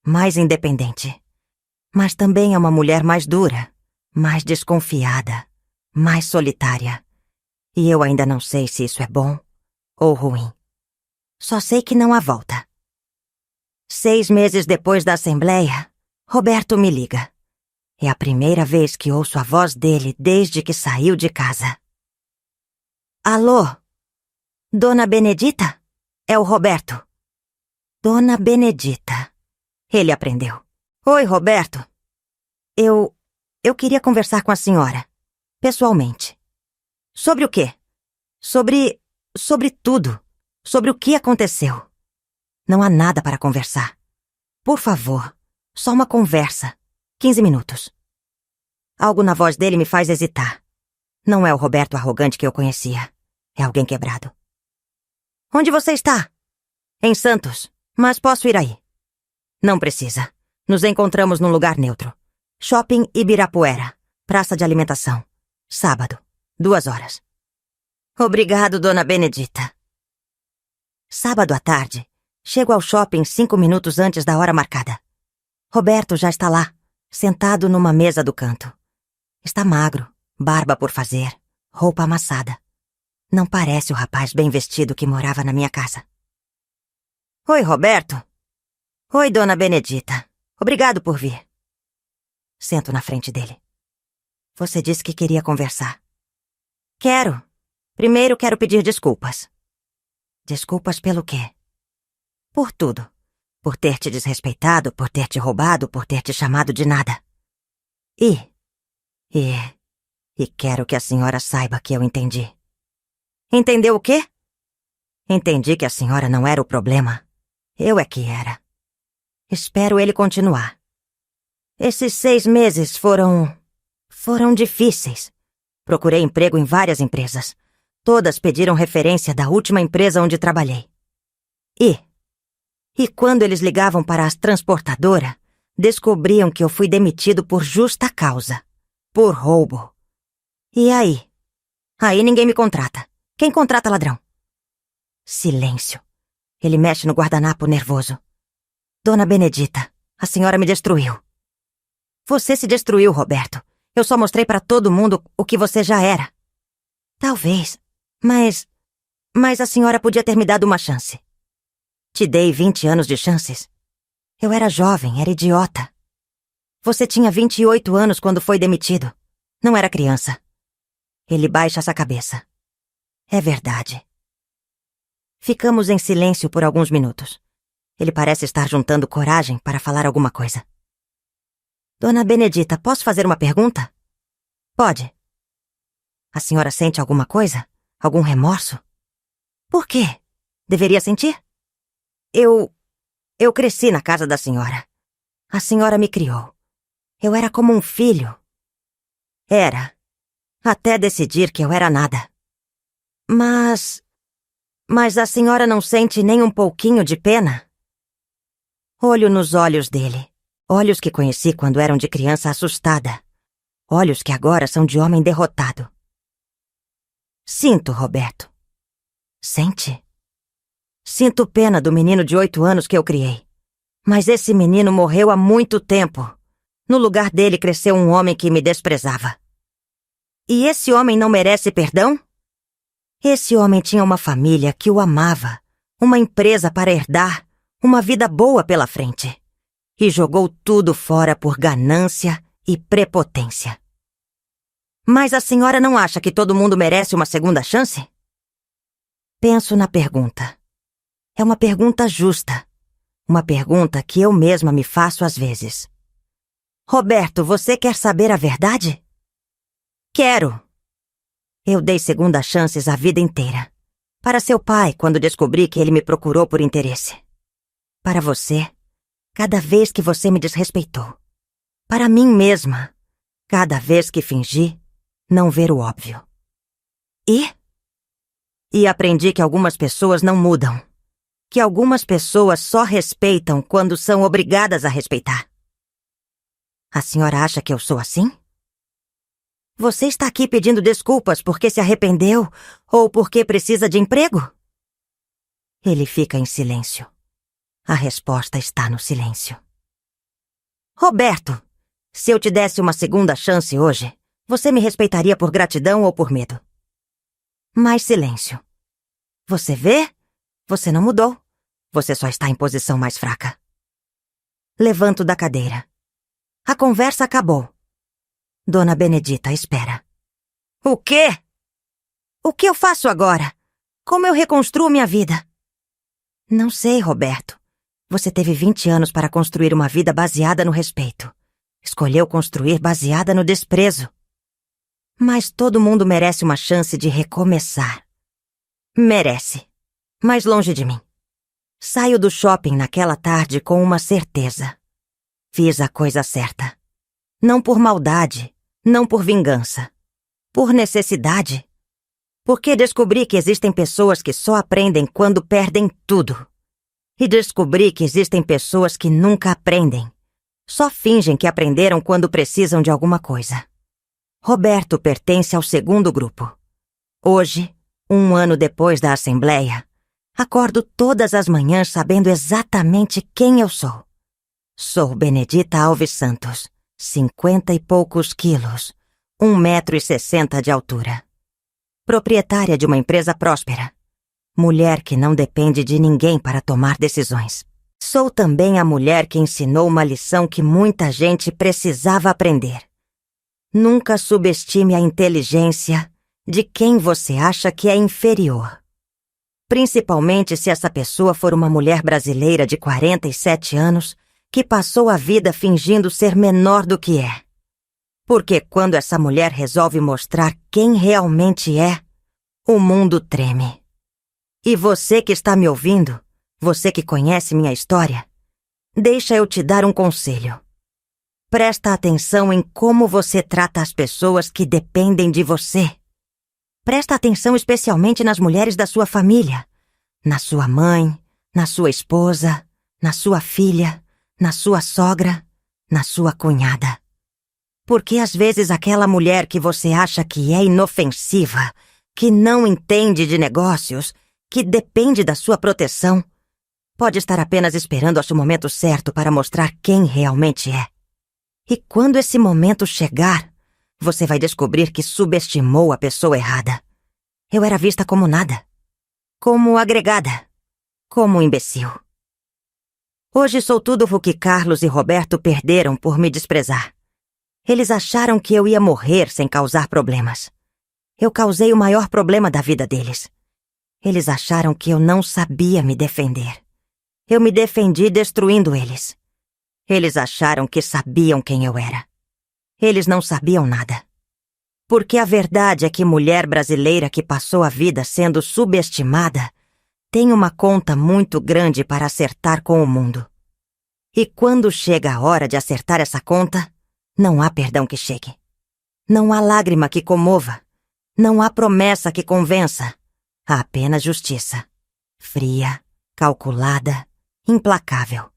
mais independente. Mas também é uma mulher mais dura, mais desconfiada, mais solitária. E eu ainda não sei se isso é bom ou ruim. Só sei que não há volta. 6 meses depois da assembleia, Roberto me liga. É a primeira vez que ouço a voz dele desde que saiu de casa. Alô? Dona Benedita? É o Roberto. Dona Benedita. Ele aprendeu. Oi, Roberto. Eu queria conversar com a senhora. Pessoalmente. Sobre o quê? Sobre tudo. Sobre o que aconteceu. Não há nada para conversar. Por favor, só uma conversa. 15 minutos. Algo na voz dele me faz hesitar. Não é o Roberto arrogante que eu conhecia. É alguém quebrado. Onde você está? Em Santos, mas posso ir aí. Não precisa. Nos encontramos num lugar neutro. Shopping Ibirapuera. Praça de alimentação. Sábado, 2 horas. Obrigado, Dona Benedita. Sábado à tarde, chego ao shopping 5 minutos antes da hora marcada. Roberto já está lá, sentado numa mesa do canto. Está magro, barba por fazer, roupa amassada. Não parece o rapaz bem vestido que morava na minha casa. Oi, Roberto. Oi, Dona Benedita. Obrigado por vir. Sento na frente dele. Você disse que queria conversar. Quero. Primeiro quero pedir desculpas. Desculpas pelo quê? Por tudo. Por ter te desrespeitado, por ter te roubado, por ter te chamado de nada. E quero que a senhora saiba que eu entendi. Entendeu o quê? Entendi que a senhora não era o problema. Eu é que era. Espero ele continuar. Esses 6 meses foram difíceis. Procurei emprego em várias empresas. Todas pediram referência da última empresa onde trabalhei. E quando eles ligavam para a transportadora, descobriam que eu fui demitido por justa causa. Por roubo. E aí? Aí ninguém me contrata. Quem contrata ladrão? Silêncio. Ele mexe no guardanapo nervoso. Dona Benedita, a senhora me destruiu. Você se destruiu, Roberto. Eu só mostrei pra todo mundo o que você já era. Talvez, mas a senhora podia ter me dado uma chance. Te dei 20 anos de chances. Eu era jovem, era idiota. Você tinha 28 anos quando foi demitido. Não era criança. Ele baixa essa cabeça. É verdade. Ficamos em silêncio por alguns minutos. Ele parece estar juntando coragem para falar alguma coisa. Dona Benedita, posso fazer uma pergunta? Pode. A senhora sente alguma coisa? Algum remorso? Por quê? Deveria sentir? Eu cresci na casa da senhora. A senhora me criou. Eu era como um filho. Era. Até decidir que eu era nada. Mas a senhora não sente nem um pouquinho de pena? Olho nos olhos dele. Olhos que conheci quando eram de criança assustada. Olhos que agora são de homem derrotado. Sinto, Roberto. Sente? Sinto pena do menino de 8 anos que eu criei. Mas esse menino morreu há muito tempo. No lugar dele cresceu um homem que me desprezava. E esse homem não merece perdão? Esse homem tinha uma família que o amava, uma empresa para herdar, uma vida boa pela frente. E jogou tudo fora por ganância e prepotência. Mas a senhora não acha que todo mundo merece uma segunda chance? Penso na pergunta. É uma pergunta justa. Uma pergunta que eu mesma me faço às vezes. Roberto, você quer saber a verdade? Quero. Eu dei segunda chances a vida inteira. Para seu pai, quando descobri que ele me procurou por interesse. Para você, cada vez que você me desrespeitou. Para mim mesma, cada vez que fingi não ver o óbvio. E aprendi que algumas pessoas não mudam. Que algumas pessoas só respeitam quando são obrigadas a respeitar. A senhora acha que eu sou assim? Você está aqui pedindo desculpas porque se arrependeu ou porque precisa de emprego? Ele fica em silêncio. A resposta está no silêncio. Roberto, se eu te desse uma segunda chance hoje, você me respeitaria por gratidão ou por medo? Mais silêncio. Você vê? Você não mudou. Você só está em posição mais fraca. Levanto da cadeira. A conversa acabou. Dona Benedita espera. O quê? O que eu faço agora? Como eu reconstruo minha vida? Não sei, Roberto. Você teve 20 anos para construir uma vida baseada no respeito. Escolheu construir baseada no desprezo. Mas todo mundo merece uma chance de recomeçar. Merece. Mas longe de mim. Saio do shopping naquela tarde com uma certeza. Fiz a coisa certa. Não por maldade, não por vingança. Por necessidade. Porque descobri que existem pessoas que só aprendem quando perdem tudo. E descobri que existem pessoas que nunca aprendem. Só fingem que aprenderam quando precisam de alguma coisa. Roberto pertence ao segundo grupo. Hoje, 1 ano depois da Assembleia, acordo todas as manhãs sabendo exatamente quem eu sou. Sou Benedita Alves Santos, 50 e poucos quilos, 1,60 m de altura. Proprietária de uma empresa próspera. Mulher que não depende de ninguém para tomar decisões. Sou também a mulher que ensinou uma lição que muita gente precisava aprender. Nunca subestime a inteligência de quem você acha que é inferior. Principalmente se essa pessoa for uma mulher brasileira de 47 anos que passou a vida fingindo ser menor do que é. Porque quando essa mulher resolve mostrar quem realmente é, o mundo treme. E você que está me ouvindo, você que conhece minha história, deixa eu te dar um conselho. Presta atenção em como você trata as pessoas que dependem de você. Presta atenção especialmente nas mulheres da sua família, na sua mãe, na sua esposa, na sua filha, na sua sogra, na sua cunhada. Porque às vezes aquela mulher que você acha que é inofensiva, que não entende de negócios, que depende da sua proteção, pode estar apenas esperando o momento certo para mostrar quem realmente é. E quando esse momento chegar, você vai descobrir que subestimou a pessoa errada. Eu era vista como nada, como agregada, como imbecil. Hoje sou tudo o que Carlos e Roberto perderam por me desprezar. Eles acharam que eu ia morrer sem causar problemas. Eu causei o maior problema da vida deles. Eles acharam que eu não sabia me defender. Eu me defendi destruindo eles. Eles acharam que sabiam quem eu era. Eles não sabiam nada. Porque a verdade é que mulher brasileira que passou a vida sendo subestimada tem uma conta muito grande para acertar com o mundo. E quando chega a hora de acertar essa conta, não há perdão que chegue. Não há lágrima que comova. Não há promessa que convença. Há apenas justiça. Fria, calculada, implacável.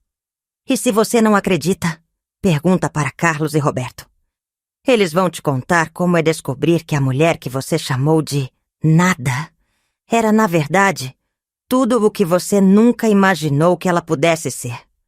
E se você não acredita, pergunta para Carlos e Roberto. Eles vão te contar como é descobrir que a mulher que você chamou de nada era, na verdade, tudo o que você nunca imaginou que ela pudesse ser.